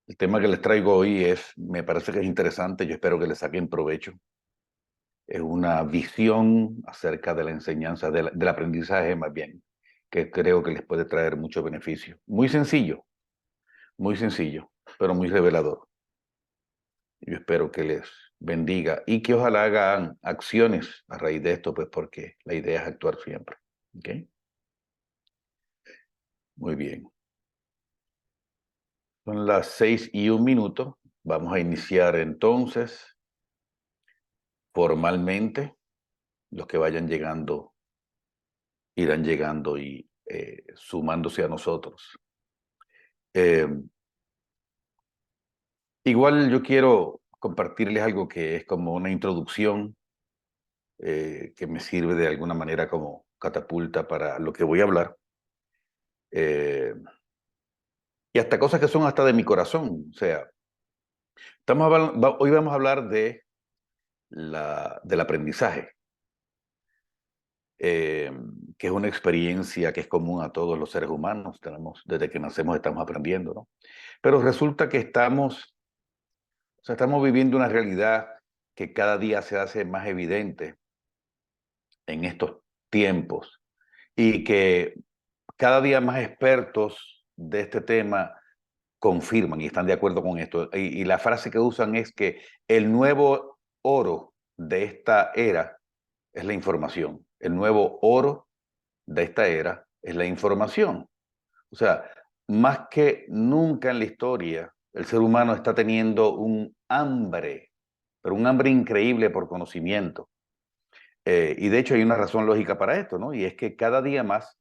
El tema que les traigo hoy me parece que es interesante, yo espero que le saquen provecho. Es una visión acerca de la enseñanza, del aprendizaje más bien, que creo que les puede traer mucho beneficio. Muy sencillo, pero muy revelador. Yo espero que les bendiga y que ojalá hagan acciones a raíz de esto, pues porque la idea es actuar siempre. ¿Ok? Muy bien. Son las 6:01. Vamos a iniciar entonces formalmente. Los que vayan llegando irán llegando y sumándose a nosotros. Eh, Igual yo quiero compartirles algo que es como una introducción que me sirve de alguna manera como catapulta para lo que voy a hablar. eh, y hasta cosas que son hasta de mi corazón. O sea, hoy vamos a hablar del aprendizaje, eh, que es una experiencia que es común a todos los seres humanos. Desde que nacemos estamos aprendiendo, ¿no? Pero resulta que estamos viviendo una realidad que cada día se hace más evidente en estos tiempos y que cada día más expertos de este tema confirman y están de acuerdo con esto. Y la frase que usan es que el nuevo oro de esta era es la información. El nuevo oro de esta era es la información. O sea, más que nunca en la historia, el ser humano está teniendo un hambre, pero un hambre increíble por conocimiento. Y de hecho hay una razón lógica para esto, ¿no? Y es que cada día más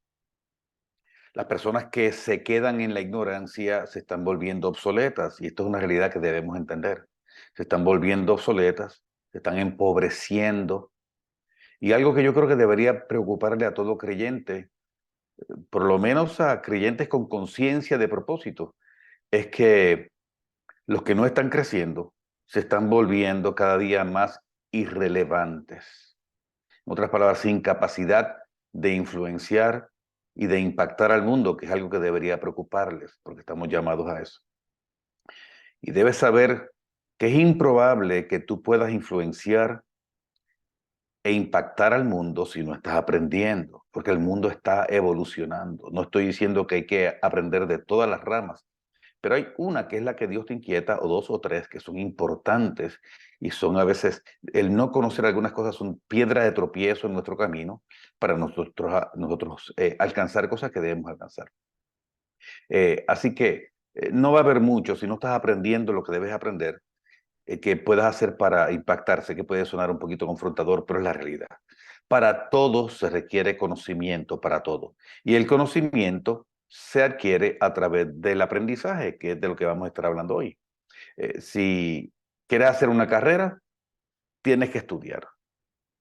las personas que se quedan en la ignorancia se están volviendo obsoletas. Y esto es una realidad que debemos entender. Se están volviendo obsoletas, se están empobreciendo. Y algo que yo creo que debería preocuparle a todo creyente, por lo menos a creyentes con conciencia de propósito, es que los que no están creciendo se están volviendo cada día más irrelevantes. En otras palabras, sin capacidad de influenciar y de impactar al mundo, que es algo que debería preocuparles, porque estamos llamados a eso. Y debes saber que es improbable que tú puedas influenciar e impactar al mundo si no estás aprendiendo, porque el mundo está evolucionando. No estoy diciendo que hay que aprender de todas las ramas, pero hay una que es la que Dios te inquieta, o dos o tres que son importantes y son a veces, el no conocer algunas cosas son piedra de tropiezo en nuestro camino para nosotros alcanzar cosas que debemos alcanzar. Así que no va a haber mucho si no estás aprendiendo lo que debes aprender, que puedas hacer para impactarse, que puede sonar un poquito confrontador, pero es la realidad. Para todo se requiere conocimiento, para todo. Y el conocimiento se adquiere a través del aprendizaje, que es de lo que vamos a estar hablando hoy. Si quieres hacer una carrera, tienes que estudiar.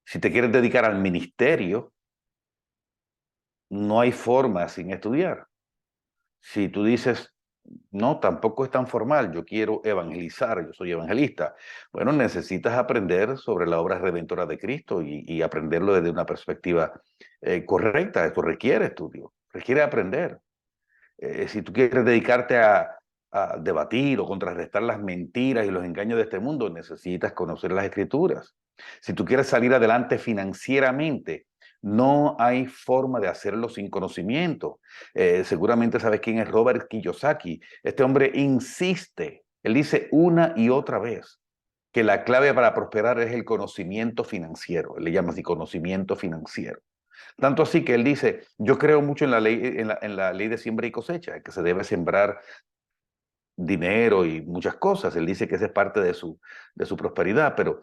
Si te quieres dedicar al ministerio, no hay forma sin estudiar. Si tú dices, no, tampoco es tan formal, yo quiero evangelizar, yo soy evangelista, bueno, necesitas aprender sobre la obra redentora de Cristo y aprenderlo desde una perspectiva correcta. Esto requiere estudio, requiere aprender. Si tú quieres dedicarte a debatir o contrarrestar las mentiras y los engaños de este mundo, necesitas conocer las escrituras. Si tú quieres salir adelante financieramente, no hay forma de hacerlo sin conocimiento. Seguramente sabes quién es Robert Kiyosaki. Este hombre insiste, él dice una y otra vez que la clave para prosperar es el conocimiento financiero. Él le llama así conocimiento financiero. Tanto así que él dice, yo creo mucho en la ley, en la ley de siembra y cosecha, que se debe sembrar dinero y muchas cosas. Él dice que esa es parte de su prosperidad, pero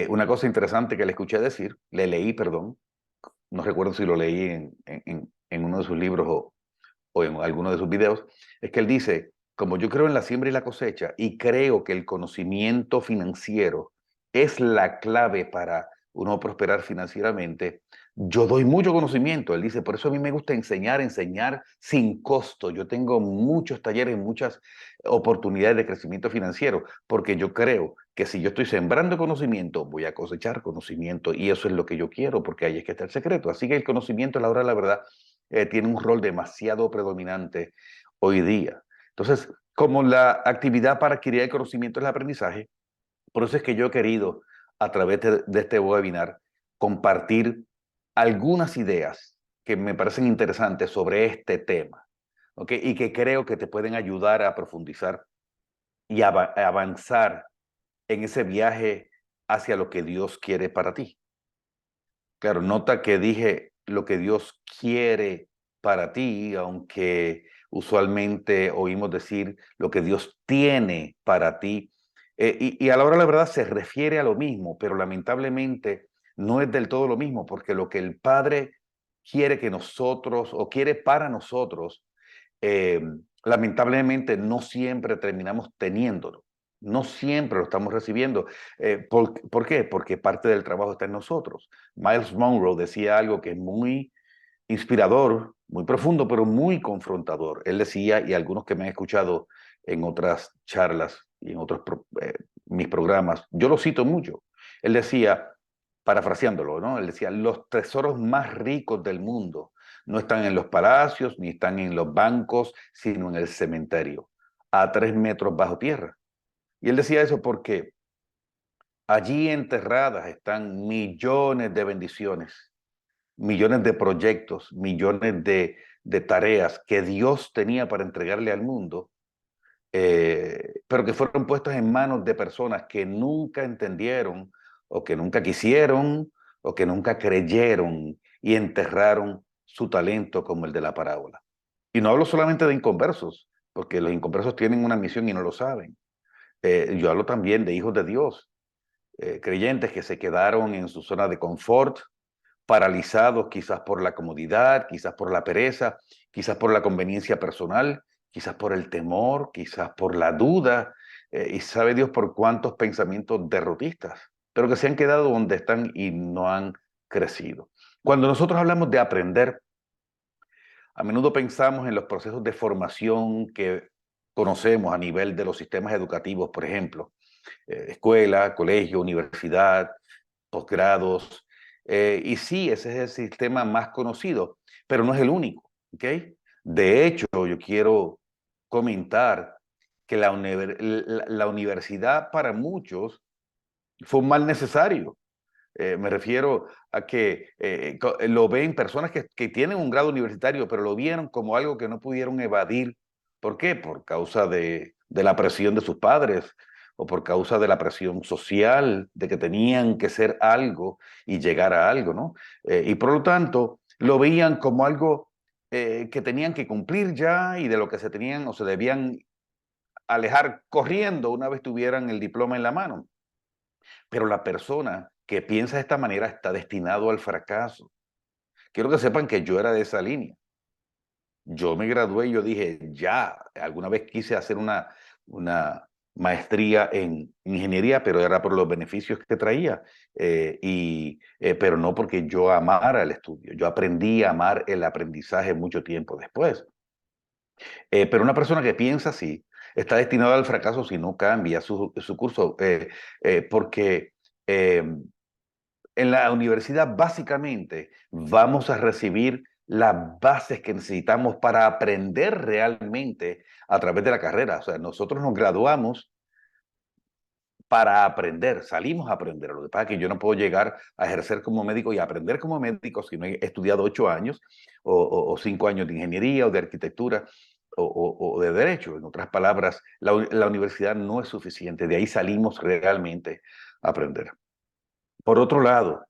una cosa interesante que le escuché decir, le leí, perdón, no recuerdo si lo leí en uno de sus libros o en alguno de sus videos, es que él dice, como yo creo en la siembra y la cosecha y creo que el conocimiento financiero es la clave para uno prosperar financieramente, yo doy mucho conocimiento. Él dice, por eso a mí me gusta enseñar sin costo. Yo tengo muchos talleres, muchas oportunidades de crecimiento financiero, porque yo creo que si yo estoy sembrando conocimiento, voy a cosechar conocimiento y eso es lo que yo quiero, porque ahí es que está el secreto. Así que el conocimiento a la hora de la verdad tiene un rol demasiado predominante hoy día. Entonces, como la actividad para adquirir el conocimiento es el aprendizaje, por eso es que yo he querido, a través de este webinar, compartir algunas ideas que me parecen interesantes sobre este tema, ¿ok? Y que creo que te pueden ayudar a profundizar y a avanzar en ese viaje hacia lo que Dios quiere para ti. Claro, nota que dije lo que Dios quiere para ti, aunque usualmente oímos decir lo que Dios tiene para ti. Y a la hora de la verdad se refiere a lo mismo, pero lamentablemente no es del todo lo mismo, porque lo que el Padre quiere que nosotros o quiere para nosotros, eh, lamentablemente no siempre terminamos teniéndolo. No siempre lo estamos recibiendo. ¿Por qué? Porque parte del trabajo está en nosotros. Miles Monroe decía algo que es muy inspirador, muy profundo, pero muy confrontador. Él decía, y algunos que me han escuchado en otras charlas y en otros mis programas, yo lo cito mucho. Él decía, parafraseándolo, ¿no? Él decía, los tesoros más ricos del mundo no están en los palacios, ni están en los bancos, sino en el cementerio, a 3 metros bajo tierra. Y él decía eso porque allí enterradas están millones de bendiciones, millones de proyectos, millones de tareas que Dios tenía para entregarle al mundo, pero que fueron puestas en manos de personas que nunca entendieron o que nunca quisieron o que nunca creyeron y enterraron su talento como el de la parábola. Y no hablo solamente de inconversos, porque los inconversos tienen una misión y no lo saben. Yo hablo también de hijos de Dios, creyentes que se quedaron en su zona de confort, paralizados quizás por la comodidad, quizás por la pereza, quizás por la conveniencia personal, quizás por el temor, quizás por la duda, y sabe Dios por cuántos pensamientos derrotistas, pero que se han quedado donde están y no han crecido. Cuando nosotros hablamos de aprender, a menudo pensamos en los procesos de formación que conocemos a nivel de los sistemas educativos, por ejemplo, escuela, colegio, universidad, posgrados. Y sí, ese es el sistema más conocido, pero no es el único. ¿Ok? De hecho, yo quiero comentar que la universidad para muchos fue un mal necesario. Me refiero a que lo ven personas que tienen un grado universitario, pero lo vieron como algo que no pudieron evadir. ¿Por qué? Por causa de la presión de sus padres o por causa de la presión social, de que tenían que ser algo y llegar a algo, ¿no? Y por lo tanto, lo veían como algo que tenían que cumplir ya y de lo que se tenían o se debían alejar corriendo una vez tuvieran el diploma en la mano. Pero la persona que piensa de esta manera está destinado al fracaso. Quiero que sepan que yo era de esa línea. Yo me gradué y yo dije, ya, alguna vez quise hacer una maestría en ingeniería, pero era por los beneficios que traía, pero no porque yo amara el estudio. Yo aprendí a amar el aprendizaje mucho tiempo después. Pero una persona que piensa así está destinada al fracaso si no cambia su curso, porque eh, en la universidad básicamente vamos a recibir las bases que necesitamos para aprender realmente a través de la carrera. O sea, nosotros nos graduamos para aprender, salimos a aprender. Lo que pasa es que yo no puedo llegar a ejercer como médico y aprender como médico si no he estudiado 8 años o 5 años de ingeniería o de arquitectura o de derecho. En otras palabras, la universidad no es suficiente. De ahí salimos realmente a aprender. Por otro lado,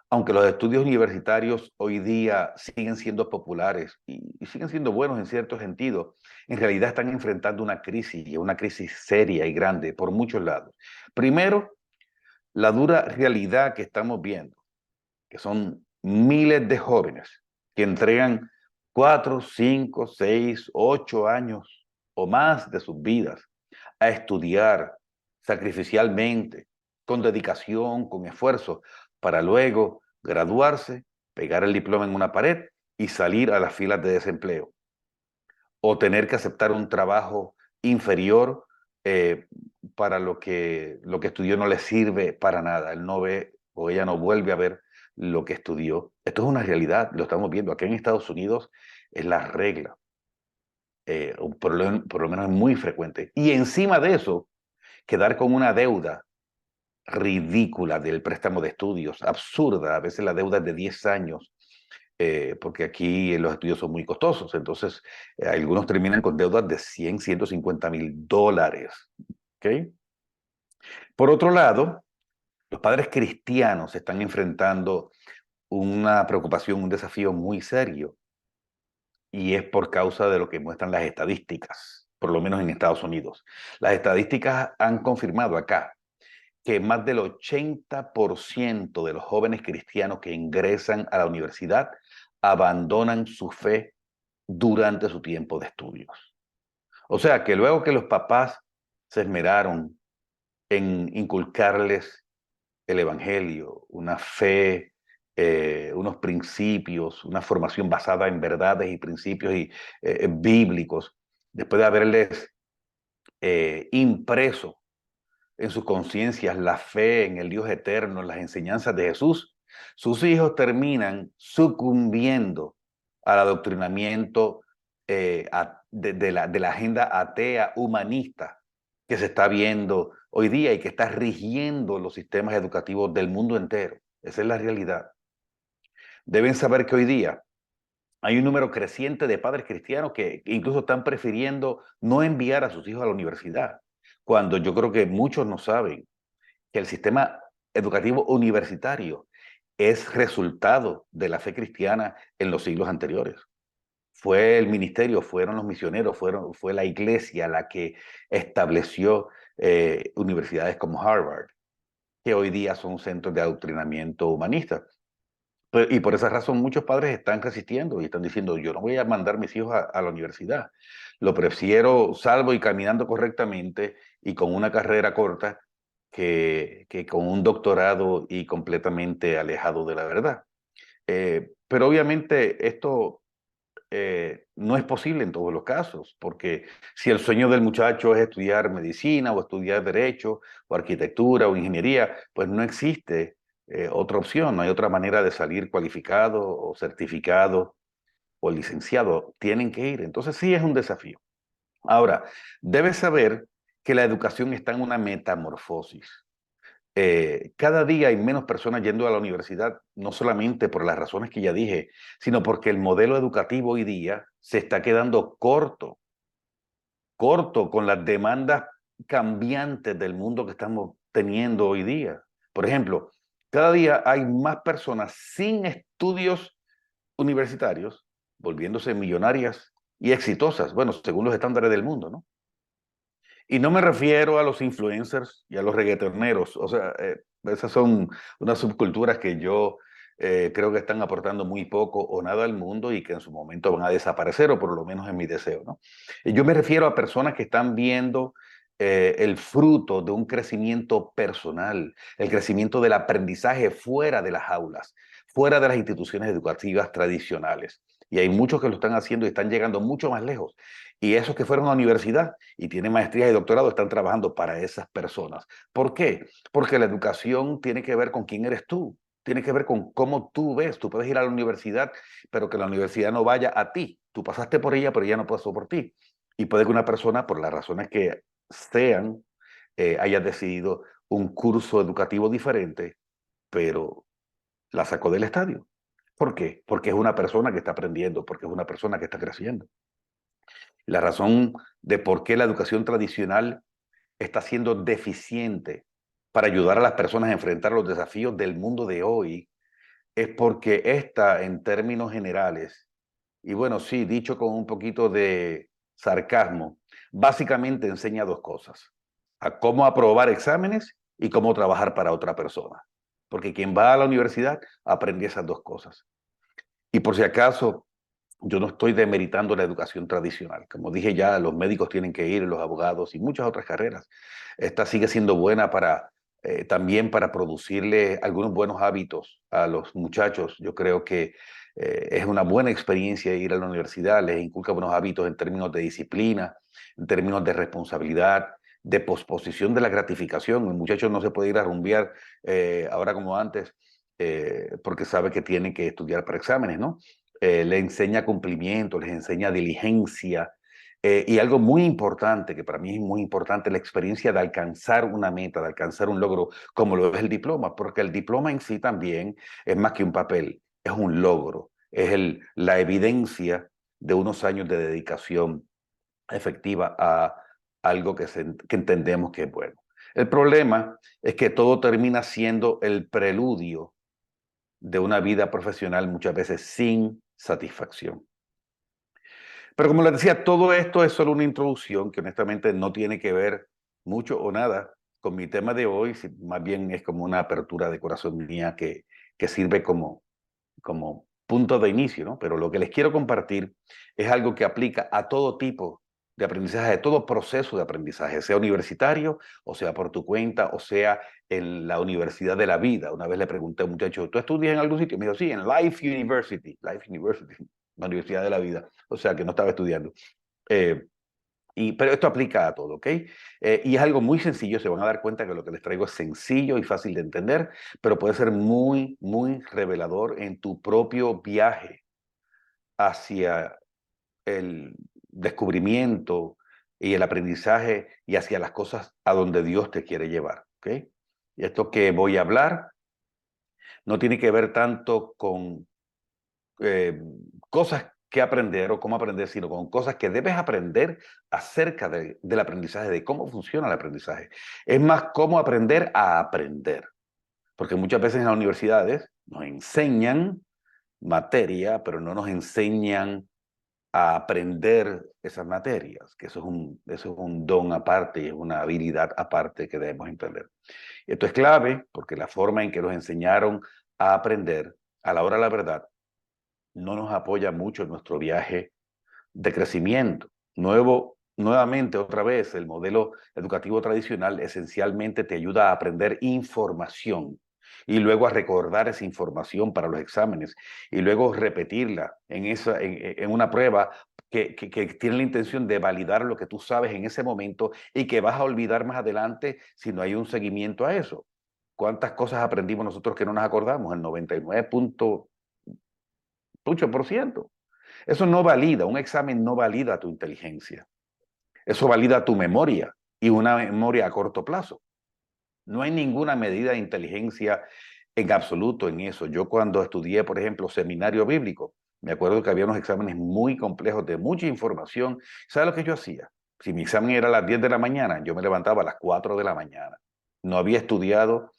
aunque los estudios universitarios hoy día siguen siendo populares y siguen siendo buenos en cierto sentido, en realidad están enfrentando una crisis seria y grande por muchos lados. Primero, la dura realidad que estamos viendo, que son miles de jóvenes que entregan 4, 5, 6, 8 años o más de sus vidas a estudiar sacrificialmente, con dedicación, con esfuerzo, para luego graduarse, pegar el diploma en una pared y salir a las filas de desempleo. O tener que aceptar un trabajo inferior eh, para lo que estudió no le sirve para nada. Él no ve o ella no vuelve a ver lo que estudió. Esto es una realidad, lo estamos viendo. Aquí en Estados Unidos es la regla. o por lo menos es muy frecuente. Y encima de eso, quedar con una deuda ridícula del préstamo de estudios, absurda. A veces la deuda es de 10 años, porque aquí los estudios son muy costosos. Entonces, algunos terminan con deudas de 100, $150,000. ¿Ok? Por otro lado, los padres cristianos están enfrentando una preocupación, un desafío muy serio, y es por causa de lo que muestran las estadísticas, por lo menos en Estados Unidos. Las estadísticas han confirmado acá que más del 80% de los jóvenes cristianos que ingresan a la universidad abandonan su fe durante su tiempo de estudios. O sea que luego que los papás se esmeraron en inculcarles el evangelio, una fe, unos principios, una formación basada en verdades y principios bíblicos, después de haberles impreso en sus conciencias la fe en el Dios eterno, las enseñanzas de Jesús, sus hijos terminan sucumbiendo al adoctrinamiento de la agenda atea humanista que se está viendo hoy día y que está rigiendo los sistemas educativos del mundo entero. Esa es la realidad. Deben saber que hoy día hay un número creciente de padres cristianos que incluso están prefiriendo no enviar a sus hijos a la universidad, cuando yo creo que muchos no saben que el sistema educativo universitario es resultado de la fe cristiana en los siglos anteriores. Fue el ministerio, fueron los misioneros, fue la iglesia la que estableció universidades como Harvard, que hoy día son centros de adoctrinamiento humanista. Y por esa razón muchos padres están resistiendo y están diciendo, yo no voy a mandar mis hijos a la universidad. Lo prefiero salvo y caminando correctamente y con una carrera corta que con un doctorado y completamente alejado de la verdad. Pero obviamente esto no es posible en todos los casos, porque si el sueño del muchacho es estudiar medicina o estudiar derecho o arquitectura o ingeniería, pues no existe otra opción, no hay otra manera de salir cualificado o certificado o licenciado. Tienen que ir. Entonces sí es un desafío. Ahora, debes saber que la educación está en una metamorfosis. Cada día hay menos personas yendo a la universidad, no solamente por las razones que ya dije, sino porque el modelo educativo hoy día se está quedando corto con las demandas cambiantes del mundo que estamos teniendo hoy día. Por ejemplo, cada día hay más personas sin estudios universitarios volviéndose millonarias y exitosas, bueno, según los estándares del mundo, ¿no? Y no me refiero a los influencers y a los reggaetoneros, o sea, esas son unas subculturas que yo creo que están aportando muy poco o nada al mundo y que en su momento van a desaparecer, o por lo menos es mi deseo, ¿no? Y yo me refiero a personas que están viendo el fruto de un crecimiento personal, el crecimiento del aprendizaje fuera de las aulas, fuera de las instituciones educativas tradicionales. Y hay muchos que lo están haciendo y están llegando mucho más lejos. Y esos que fueron a la universidad y tienen maestrías y doctorado están trabajando para esas personas. ¿Por qué? Porque la educación tiene que ver con quién eres tú, tiene que ver con cómo tú ves. Tú puedes ir a la universidad, pero que la universidad no vaya a ti. Tú pasaste por ella, pero ella no pasó por ti. Y puede que una persona, por las razones que sean, haya decidido un curso educativo diferente, pero la sacó del estadio. ¿Por qué? Porque es una persona que está aprendiendo, porque es una persona que está creciendo. La razón de por qué la educación tradicional está siendo deficiente para ayudar a las personas a enfrentar los desafíos del mundo de hoy es porque esta, en términos generales, y bueno, sí, dicho con un poquito de sarcasmo, básicamente enseña dos cosas: a cómo aprobar exámenes y cómo trabajar para otra persona. Porque quien va a la universidad aprende esas dos cosas. Y por si acaso, yo no estoy demeritando la educación tradicional. Como dije ya, los médicos tienen que ir, los abogados y muchas otras carreras. Esta sigue siendo buena para también para producirle algunos buenos hábitos a los muchachos. Yo creo que es una buena experiencia ir a la universidad, les inculca buenos hábitos en términos de disciplina, en términos de responsabilidad, de posposición de la gratificación. El muchacho no se puede ir a rumbear ahora como antes porque sabe que tiene que estudiar para exámenes, ¿no? Le enseña cumplimiento, les enseña diligencia, Y algo muy importante, que para mí es muy importante, la experiencia de alcanzar una meta, de alcanzar un logro, como lo es el diploma, porque el diploma en sí también es más que un papel, es un logro, es la evidencia de unos años de dedicación efectiva a algo que entendemos que es bueno. El problema es que todo termina siendo el preludio de una vida profesional muchas veces sin satisfacción. Pero como les decía, todo esto es solo una introducción que honestamente no tiene que ver mucho o nada con mi tema de hoy, más bien es como una apertura de corazón mía que sirve como punto de inicio, ¿no? Pero lo que les quiero compartir es algo que aplica a todo tipo de aprendizaje, a todo proceso de aprendizaje, sea universitario, o sea por tu cuenta, o sea en la universidad de la vida. Una vez le pregunté a un muchacho, ¿tú estudias en algún sitio? Me dijo, sí, en Life University, la universidad de la vida. O sea que no estaba estudiando. Eh, pero esto aplica a todo, ¿ok? Y es algo muy sencillo, se van a dar cuenta que lo que les traigo es sencillo y fácil de entender, pero puede ser muy, muy revelador en tu propio viaje hacia el descubrimiento y el aprendizaje y hacia las cosas a donde Dios te quiere llevar, ¿ok? Y esto que voy a hablar no tiene que ver tanto con eh, cosas que aprender o cómo aprender, sino con cosas que debes aprender acerca del aprendizaje, de cómo funciona el aprendizaje. Es más, cómo aprender a aprender. Porque muchas veces en las universidades nos enseñan materia, pero no nos enseñan a aprender esas materias, que eso es un don aparte y es una habilidad aparte que debemos entender. Esto es clave porque la forma en que nos enseñaron a aprender a la hora de la verdad no nos apoya mucho en nuestro viaje de crecimiento. Nuevamente, otra vez, el modelo educativo tradicional esencialmente te ayuda a aprender información y luego a recordar esa información para los exámenes y luego repetirla en una prueba que tiene la intención de validar lo que tú sabes en ese momento y que vas a olvidar más adelante si no hay un seguimiento a eso. ¿Cuántas cosas aprendimos nosotros que no nos acordamos? El 99,8%. Eso no valida, un examen no valida tu inteligencia. Eso valida tu memoria y una memoria a corto plazo. No hay ninguna medida de inteligencia en absoluto en eso. Yo cuando estudié, por ejemplo, seminario bíblico, me acuerdo que había unos exámenes muy complejos de mucha información. ¿Sabes lo que yo hacía? Si mi examen era a las 10 de la mañana, yo me levantaba a las 4 de la mañana. No había estudiado,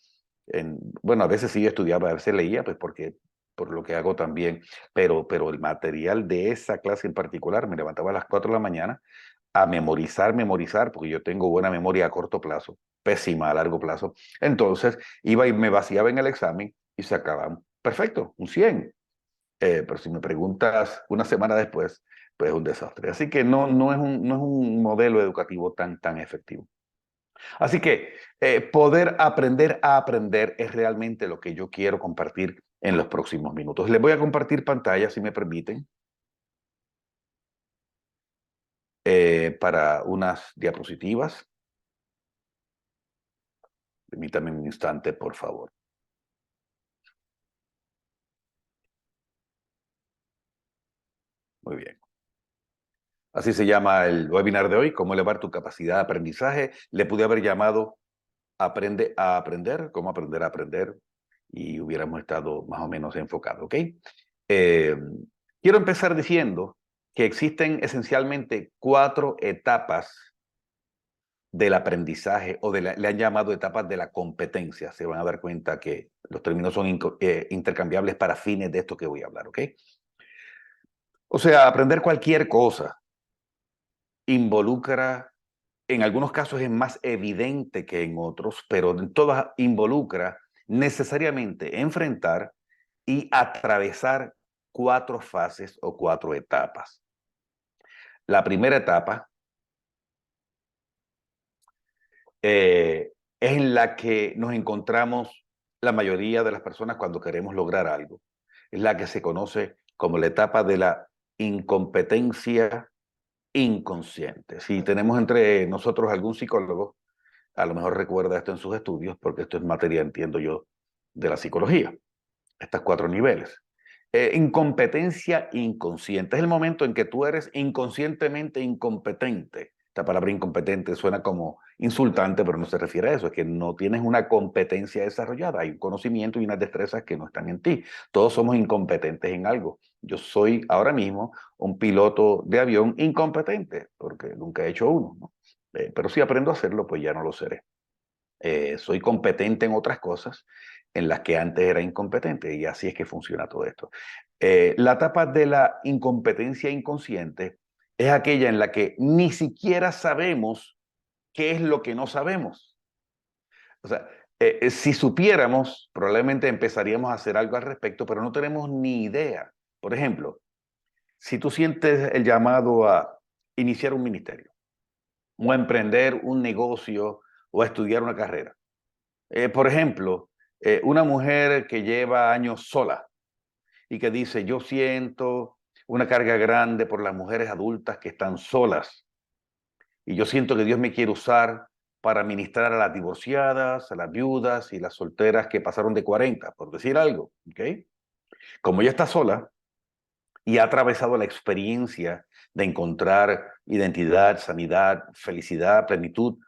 bueno, a veces sí estudiaba, a veces leía, pues porque por lo que hago también, pero el material de esa clase en particular, me levantaba a las 4 de la mañana a memorizar, porque yo tengo buena memoria a corto plazo, pésima a largo plazo. Entonces, iba y me vaciaba en el examen y sacaba, perfecto, un 100. Pero si me preguntas una semana después, pues es un desastre. Así que no es un modelo educativo tan efectivo. Así que poder aprender a aprender es realmente lo que yo quiero compartir en los próximos minutos. Les voy a compartir pantalla, si me permiten, para unas diapositivas. Permítame un instante, por favor. Muy bien. Así se llama el webinar de hoy, cómo elevar tu capacidad de aprendizaje. Le pude haber llamado Aprende a aprender, cómo aprender a aprender, y hubiéramos estado más o menos enfocados, ¿ok? Eh, Quiero empezar diciendo que existen esencialmente 4 etapas del aprendizaje o le han llamado etapas de la competencia. Se van a dar cuenta que los términos son intercambiables para fines de esto que voy a hablar, ¿ok? O sea, aprender cualquier cosa involucra, en algunos casos es más evidente que en otros, pero en todas involucra necesariamente enfrentar y atravesar 4 fases o 4 etapas. La primera etapa es en la que nos encontramos la mayoría de las personas cuando queremos lograr algo. Es la que se conoce como la etapa de la incompetencia inconsciente. Si tenemos entre nosotros algún psicólogo, a lo mejor recuerda esto en sus estudios, porque esto es materia, entiendo yo, de la psicología, estos 4 niveles. Incompetencia inconsciente. Es el momento en que tú eres inconscientemente incompetente. Esta palabra incompetente suena como insultante, pero no se refiere a eso. Es que no tienes una competencia desarrollada. Hay un conocimiento y unas destrezas que no están en ti. Todos somos incompetentes en algo. Yo soy ahora mismo un piloto de avión incompetente, porque nunca he hecho uno, ¿no? Pero si aprendo a hacerlo, pues ya no lo seré. Soy competente en otras cosas en las que antes era incompetente, y así es que funciona todo esto. La etapa de la incompetencia inconsciente es aquella en la que ni siquiera sabemos qué es lo que no sabemos. O sea, si supiéramos, probablemente empezaríamos a hacer algo al respecto, pero no tenemos ni idea. Por ejemplo, si tú sientes el llamado a iniciar un ministerio, o a emprender un negocio, o a estudiar una carrera. Por ejemplo, una mujer que lleva años sola y que dice, yo siento una carga grande por las mujeres adultas que están solas, y yo siento que Dios me quiere usar para ministrar a las divorciadas, a las viudas y las solteras que pasaron de 40, por decir algo. ¿Ok? Como ella está sola y ha atravesado la experiencia de encontrar identidad, sanidad, felicidad, plenitud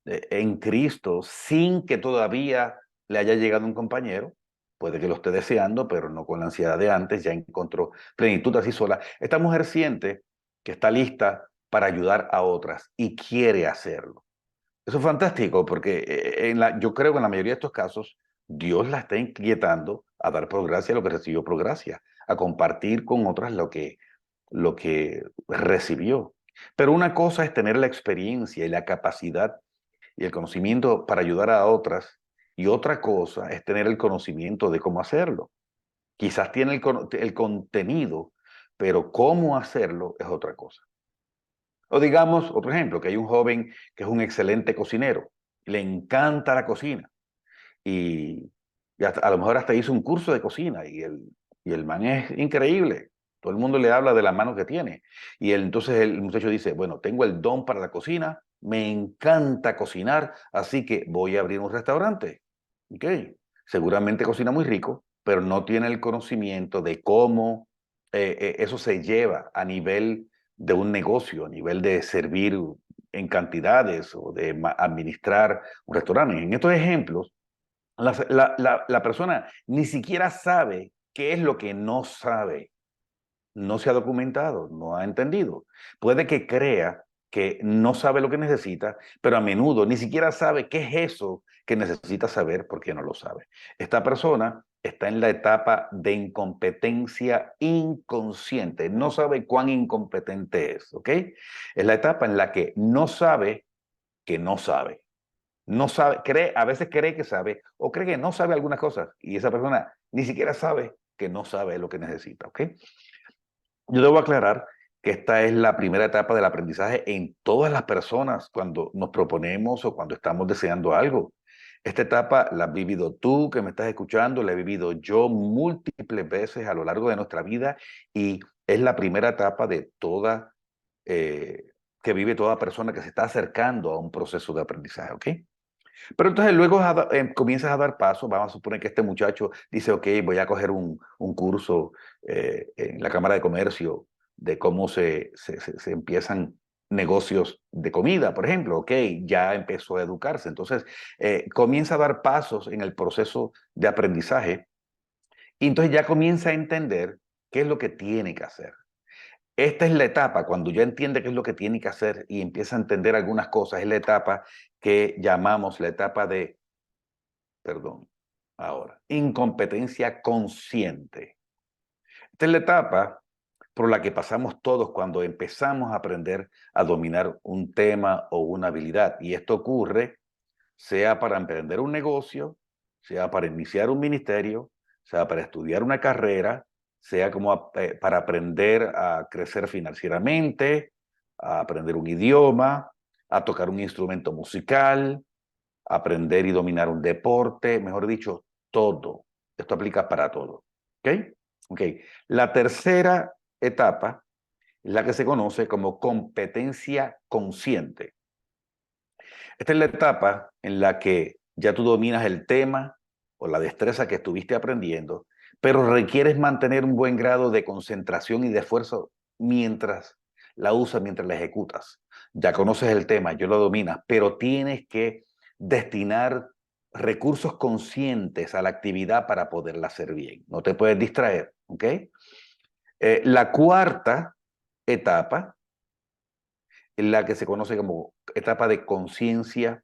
en Cristo, sin que todavía le haya llegado un compañero, puede que lo esté deseando, pero no con la ansiedad de antes, ya encontró plenitud así sola. Esta mujer siente que está lista para ayudar a otras y quiere hacerlo. Eso es fantástico porque yo creo que en la mayoría de estos casos Dios la está inquietando a dar por gracia lo que recibió por gracia, a compartir con otras lo que recibió. Pero una cosa es tener la experiencia y la capacidad y el conocimiento para ayudar a otras, y otra cosa es tener el conocimiento de cómo hacerlo. Quizás tiene el contenido, pero cómo hacerlo es otra cosa. O digamos, otro ejemplo, que hay un joven que es un excelente cocinero, le encanta la cocina y, a lo mejor hasta hizo un curso de cocina, y el man es increíble. Todo el mundo le habla de la mano que tiene. Y entonces el muchacho dice, bueno, tengo el don para la cocina, me encanta cocinar, así que voy a abrir un restaurante. Ok, seguramente cocina muy rico, pero no tiene el conocimiento de cómo eso se lleva a nivel de un negocio, a nivel de servir en cantidades o de administrar un restaurante. En estos ejemplos, la persona ni siquiera sabe qué es lo que no sabe. No se ha documentado, no ha entendido. Puede que crea que no sabe lo que necesita, pero a menudo ni siquiera sabe qué es eso que necesita saber porque no lo sabe. Esta persona está en la etapa de incompetencia inconsciente. No sabe cuán incompetente es, ¿ok? Es la etapa en la que no sabe que no sabe. No sabe, cree, a veces cree que sabe o cree que no sabe algunas cosas, y esa persona ni siquiera sabe que no sabe lo que necesita, ¿ok? Yo debo aclarar que esta es la primera etapa del aprendizaje en todas las personas cuando nos proponemos o cuando estamos deseando algo. Esta etapa la has vivido tú que me estás escuchando, la he vivido yo múltiples veces a lo largo de nuestra vida, y es la primera etapa de toda, eh, que vive toda persona que se está acercando a un proceso de aprendizaje, ¿ok? Pero entonces luego comienzas a dar pasos. Vamos a suponer que este muchacho dice, ok, voy a coger un curso en la Cámara de Comercio de cómo se empiezan negocios de comida, por ejemplo. Ok, ya empezó a educarse. Entonces comienza a dar pasos en el proceso de aprendizaje, y entonces ya comienza a entender qué es lo que tiene que hacer. Esta es la etapa, cuando ya entiende qué es lo que tiene que hacer y empieza a entender algunas cosas, es la etapa que llamamos la etapa de, perdón, ahora, incompetencia consciente. Esta es la etapa por la que pasamos todos cuando empezamos a aprender a dominar un tema o una habilidad. Y esto ocurre sea para emprender un negocio, sea para iniciar un ministerio, sea para estudiar una carrera, sea como para aprender a crecer financieramente, a aprender un idioma, a tocar un instrumento musical, aprender y dominar un deporte, mejor dicho, todo. Esto aplica para todo. ¿Ok? Ok. La tercera etapa es la que se conoce como competencia consciente. Esta es la etapa en la que ya tú dominas el tema o la destreza que estuviste aprendiendo, pero requieres mantener un buen grado de concentración y de esfuerzo mientras la usas, mientras la ejecutas. Ya conoces el tema, yo lo dominas, pero tienes que destinar recursos conscientes a la actividad para poderla hacer bien. No te puedes distraer, ¿ok? La cuarta etapa es la que se conoce como etapa de conciencia,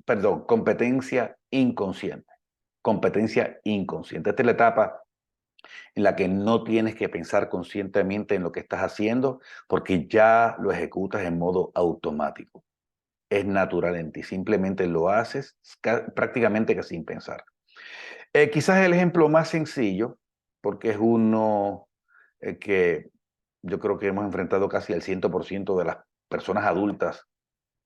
perdón, competencia inconsciente. Competencia inconsciente. Esta es la etapa en la que no tienes que pensar conscientemente en lo que estás haciendo porque ya lo ejecutas en modo automático. Es natural en ti, simplemente lo haces prácticamente que sin pensar. Quizás el ejemplo más sencillo, porque es uno que yo creo que hemos enfrentado casi al 100% de las personas adultas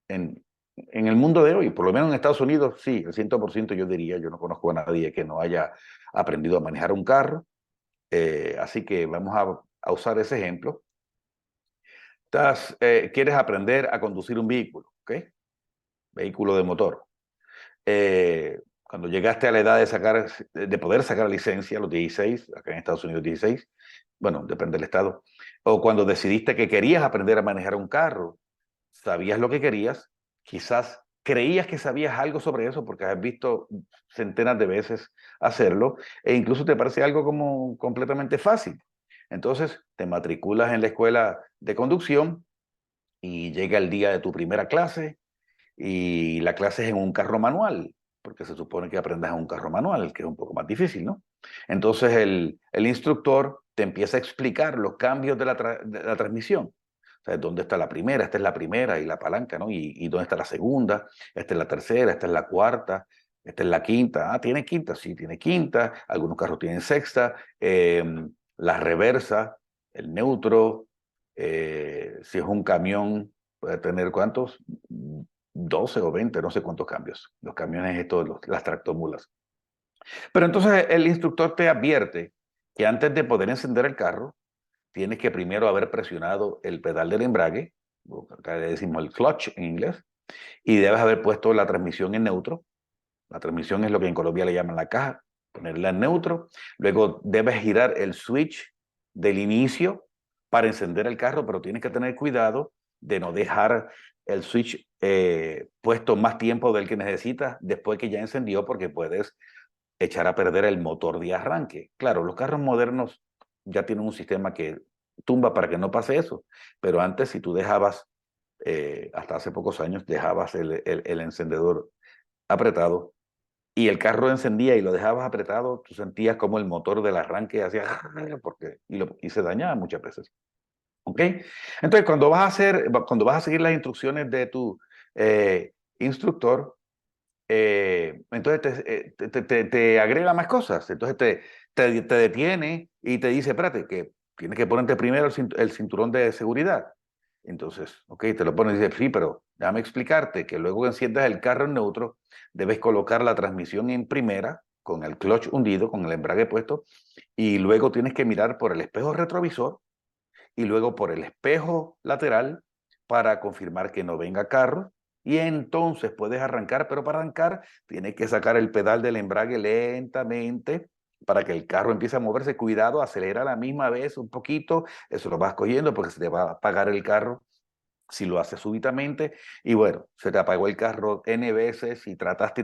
en el mundo de hoy, por lo menos en Estados Unidos, sí, el 100% yo diría, yo no conozco a nadie que no haya aprendido a manejar un carro, así que vamos a usar ese ejemplo. Quieres aprender a conducir un vehículo, ¿ok? Vehículo de motor. Cuando llegaste a la edad de poder sacar la licencia, a los 16, acá en Estados Unidos 16, bueno, depende del estado, o cuando decidiste que querías aprender a manejar un carro, sabías lo que querías, quizás creías que sabías algo sobre eso porque has visto centenas de veces hacerlo, e incluso te parece algo como completamente fácil. Entonces te matriculas en la escuela de conducción y llega el día de tu primera clase y la clase es en un carro manual, porque se supone que aprendas en un carro manual, que es un poco más difícil, ¿no? Entonces el instructor te empieza a explicar los cambios de la transmisión. O sea, ¿dónde está la primera? Esta es la primera y la palanca, ¿no? Y ¿dónde está la segunda? Esta es la tercera, esta es la cuarta, esta es la quinta. Ah, ¿tiene quinta? Sí, tiene quinta. Algunos carros tienen sexta. La reversa, el neutro. Si es un camión, puede tener ¿cuántos? 12 o 20, no sé cuántos cambios. Los camiones estos, las tractomulas. Pero entonces el instructor te advierte que antes de poder encender el carro, tienes que primero haber presionado el pedal del embrague, acá le decimos el clutch en inglés, y debes haber puesto la transmisión en neutro. La transmisión es lo que en Colombia le llaman la caja, ponerla en neutro. Luego debes girar el switch del inicio para encender el carro, pero tienes que tener cuidado de no dejar el switch puesto más tiempo del que necesitas después que ya encendió, porque puedes echar a perder el motor de arranque. Claro, los carros modernos ya tienen un sistema que tumba para que no pase eso, pero antes si tú dejabas, hasta hace pocos años, dejabas el encendedor apretado y el carro encendía y lo dejabas apretado, tú sentías como el motor del arranque hacía porque, y se dañaba muchas veces. ¿Ok? Entonces, cuando vas a seguir las instrucciones de tu instructor, entonces te agrega más cosas. Entonces te detiene y te dice, espérate, que tienes que ponerte primero el cinturón de seguridad. Entonces, ok, te lo pones y dices, sí, pero déjame explicarte que luego que enciendas el carro en neutro, debes colocar la transmisión en primera, con el clutch hundido, con el embrague puesto, y luego tienes que mirar por el espejo retrovisor y luego por el espejo lateral para confirmar que no venga carro. Y entonces puedes arrancar, pero para arrancar tienes que sacar el pedal del embrague lentamente para que el carro empiece a moverse. Cuidado, acelera a la misma vez un poquito, eso lo vas cogiendo porque se te va a apagar el carro si lo haces súbitamente. Y bueno, se te apagó el carro N veces y trataste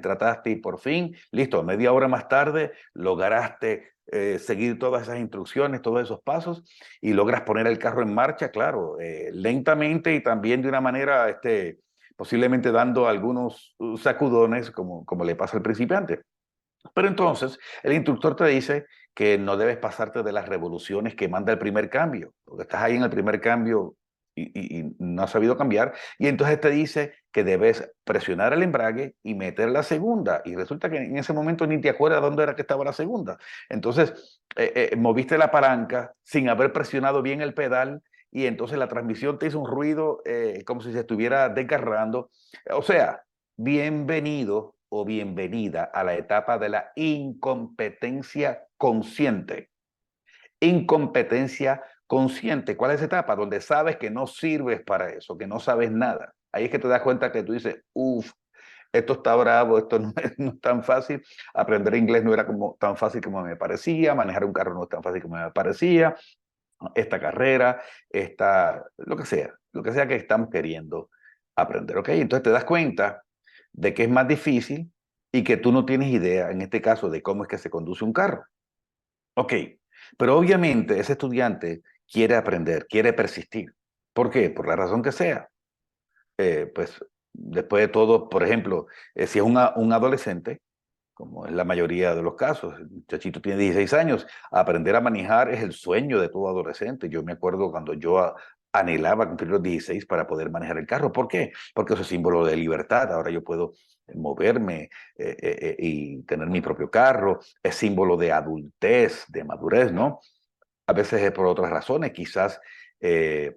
y por fin, listo, media hora más tarde lograste seguir todas esas instrucciones, todos esos pasos y logras poner el carro en marcha, claro, lentamente y también de una manera, posiblemente dando algunos sacudones como le pasa al principiante. Pero entonces el instructor te dice que no debes pasarte de las revoluciones que manda el primer cambio, porque estás ahí en el primer cambio y no has sabido cambiar, y entonces te dice que debes presionar el embrague y meter la segunda, y resulta que en ese momento ni te acuerdas dónde era que estaba la segunda. Entonces moviste la palanca sin haber presionado bien el pedal, y entonces la transmisión te hizo un ruido como si se estuviera desgarrando. O sea, bienvenido o bienvenida a la etapa de la incompetencia consciente. Incompetencia consciente. ¿Cuál es esa etapa? Donde sabes que no sirves para eso, que no sabes nada. Ahí es que te das cuenta que tú dices, uff, esto está bravo, esto no es, no es tan fácil, aprender inglés no era como, tan fácil como me parecía, manejar un carro no es tan fácil como me parecía, esta carrera, lo que sea que estamos queriendo aprender, ¿ok? Entonces te das cuenta de que es más difícil y que tú no tienes idea, en este caso, de cómo es que se conduce un carro. Ok, pero obviamente ese estudiante quiere aprender, quiere persistir. ¿Por qué? Por la razón que sea. Pues después de todo, por ejemplo, si es un adolescente, como es la mayoría de los casos. El muchachito tiene 16 años. Aprender a manejar es el sueño de todo adolescente. Yo me acuerdo cuando yo anhelaba cumplir los 16 para poder manejar el carro. ¿Por qué? Porque eso es símbolo de libertad. Ahora yo puedo moverme y tener mi propio carro. Es símbolo de adultez, de madurez, ¿no? A veces es por otras razones. Quizás eh,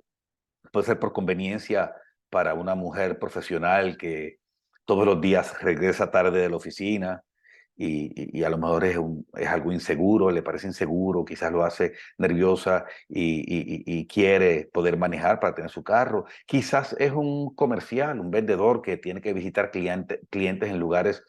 puede ser por conveniencia para una mujer profesional que todos los días regresa tarde de la oficina y a lo mejor es algo inseguro, le parece inseguro, quizás lo hace nerviosa y quiere poder manejar para tener su carro. Quizás es un comercial, un vendedor que tiene que visitar clientes en lugares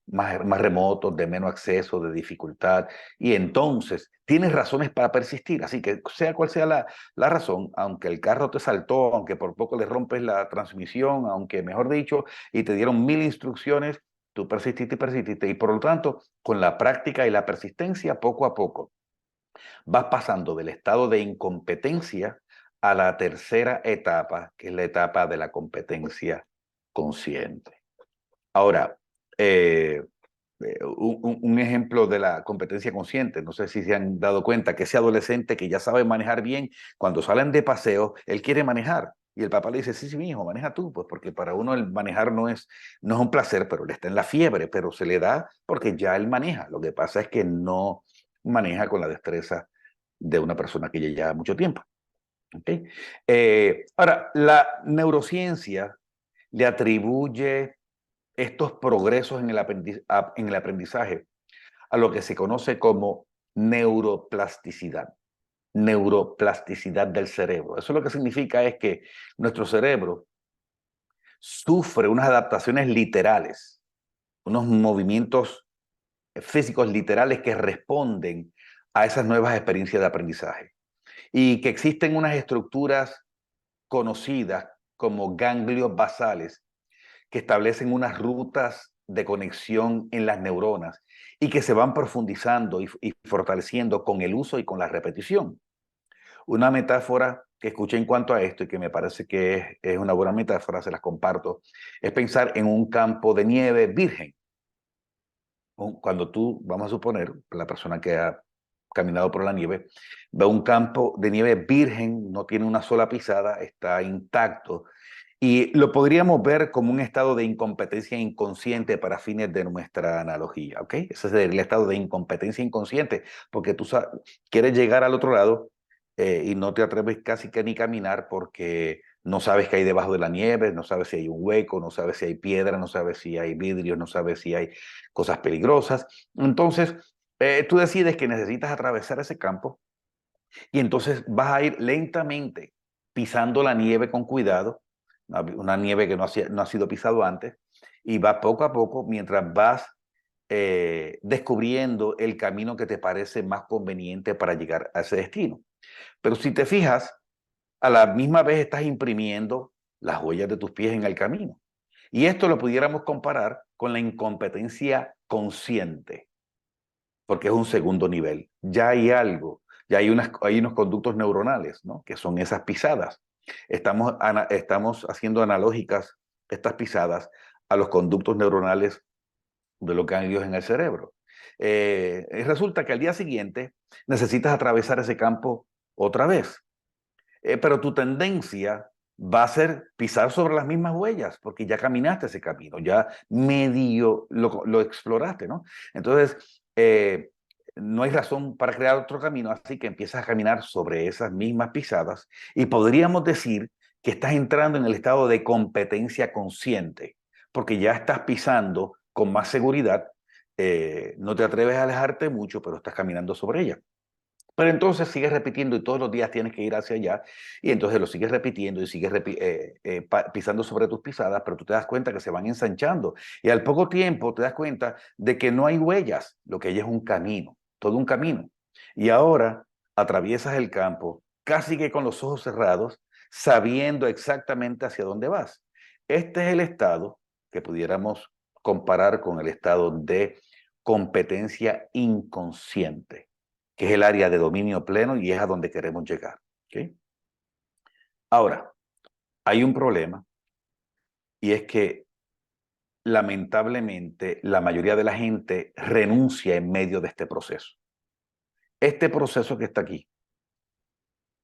más remotos, de menos acceso, de dificultad. Y entonces tienes razones para persistir. Así que sea cual sea la razón, aunque el carro te saltó, aunque por poco le rompes la transmisión, aunque mejor dicho, y te dieron 1000 instrucciones, tú persististe y persististe. Y por lo tanto, con la práctica y la persistencia, poco a poco, vas pasando del estado de incompetencia a la tercera etapa, que es la etapa de la competencia consciente. Ahora, eh, un ejemplo de la competencia consciente, no sé si se han dado cuenta que ese adolescente que ya sabe manejar bien, cuando salen de paseo, él quiere manejar. Y el papá le dice, sí, sí, mi hijo, maneja tú, pues porque para uno el manejar no es un placer, pero él está en la fiebre, pero se le da porque ya él maneja. Lo que pasa es que no maneja con la destreza de una persona que ya lleva mucho tiempo. ¿Okay? Ahora, la neurociencia le atribuye estos progresos en en el aprendizaje a lo que se conoce como neuroplasticidad, neuroplasticidad del cerebro. Eso lo que significa es que nuestro cerebro sufre unas adaptaciones literales, unos movimientos físicos literales que responden a esas nuevas experiencias de aprendizaje y que existen unas estructuras conocidas como ganglios basales que establecen unas rutas de conexión en las neuronas y que se van profundizando y fortaleciendo con el uso y con la repetición. Una metáfora que escuché en cuanto a esto y que me parece que es una buena metáfora, se las comparto, es pensar en un campo de nieve virgen. Cuando tú, vamos a suponer, la persona que ha caminado por la nieve, ve un campo de nieve virgen, no tiene una sola pisada, está intacto, y lo podríamos ver como un estado de incompetencia inconsciente para fines de nuestra analogía, ¿ok? Ese es el estado de incompetencia inconsciente, porque tú quieres llegar al otro lado y no te atreves casi que ni caminar porque no sabes qué hay debajo de la nieve, no sabes si hay un hueco, no sabes si hay piedra, no sabes si hay vidrios, no sabes si hay cosas peligrosas. Entonces, tú decides que necesitas atravesar ese campo y entonces vas a ir lentamente pisando la nieve con cuidado, una nieve que no ha sido pisado antes, y vas poco a poco mientras vas descubriendo el camino que te parece más conveniente para llegar a ese destino. Pero si te fijas, a la misma vez estás imprimiendo las huellas de tus pies en el camino. Y esto lo pudiéramos comparar con la incompetencia consciente porque es un segundo nivel. Ya hay algo, ya hay unos conductos neuronales, ¿no? Que son esas pisadas. Estamos haciendo analógicas estas pisadas a los conductos neuronales de los ganglios en el cerebro. Resulta que al día siguiente necesitas atravesar ese campo otra vez, pero tu tendencia va a ser pisar sobre las mismas huellas, porque ya caminaste ese camino, ya medio lo exploraste, ¿no? Entonces, no hay razón para crear otro camino, así que empiezas a caminar sobre esas mismas pisadas y podríamos decir que estás entrando en el estado de competencia consciente, porque ya estás pisando con más seguridad, no te atreves a alejarte mucho, pero estás caminando sobre ella. Pero entonces sigues repitiendo y todos los días tienes que ir hacia allá y entonces lo sigues repitiendo y sigues pisando sobre tus pisadas, pero tú te das cuenta que se van ensanchando y al poco tiempo te das cuenta de que no hay huellas, lo que hay es un camino, todo un camino. Y ahora atraviesas el campo casi que con los ojos cerrados, sabiendo exactamente hacia dónde vas. Este es el estado que pudiéramos comparar con el estado de competencia inconsciente, que es el área de dominio pleno y es a donde queremos llegar. ¿Okay? Ahora, hay un problema y es que lamentablemente la mayoría de la gente renuncia en medio de este proceso. Este proceso que está aquí,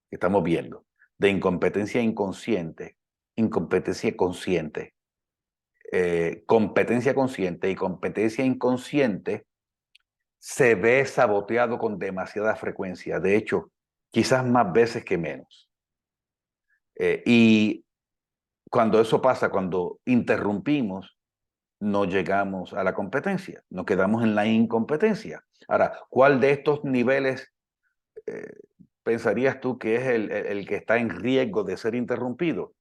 que estamos viendo, de incompetencia inconsciente, incompetencia consciente, competencia consciente y competencia inconsciente, se ve saboteado con demasiada frecuencia. De hecho, quizás más veces que menos. Y cuando eso pasa, cuando interrumpimos, no llegamos a la competencia, nos quedamos en la incompetencia. Ahora, ¿cuál de estos niveles eh, pensarías tú que es el que está en riesgo de ser interrumpido?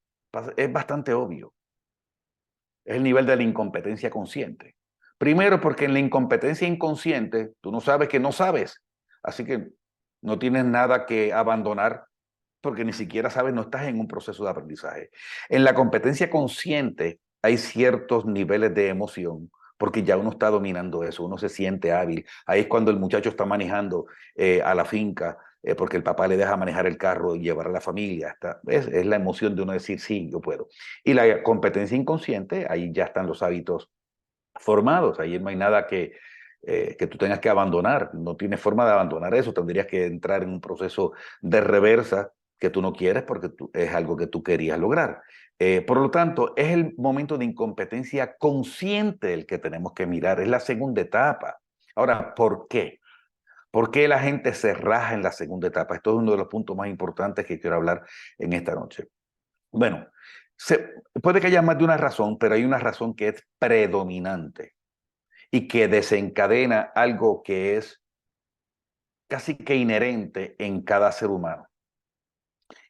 Es bastante obvio. Es el nivel de la incompetencia consciente. Primero, porque en la incompetencia inconsciente tú no sabes que no sabes, así que no tienes nada que abandonar porque ni siquiera sabes, no estás en un proceso de aprendizaje. En la competencia consciente hay ciertos niveles de emoción, porque ya uno está dominando eso, uno se siente hábil. Ahí es cuando el muchacho está manejando a la finca, porque el papá le deja manejar el carro y llevar a la familia. Es la emoción de uno decir, sí, yo puedo. Y la competencia inconsciente, ahí ya están los hábitos formados, ahí no hay nada que tú tengas que abandonar, no tienes forma de abandonar eso, tendrías que entrar en un proceso de reversa que tú no quieres porque es algo que tú querías lograr. Por lo tanto, es el momento de incompetencia consciente el que tenemos que mirar, es la segunda etapa. Ahora, ¿por qué? ¿Por qué la gente se raja en la segunda etapa? Esto es uno de los puntos más importantes que quiero hablar en esta noche. Bueno, puede que haya más de una razón, pero hay una razón que es predominante y que desencadena algo que es casi que inherente en cada ser humano.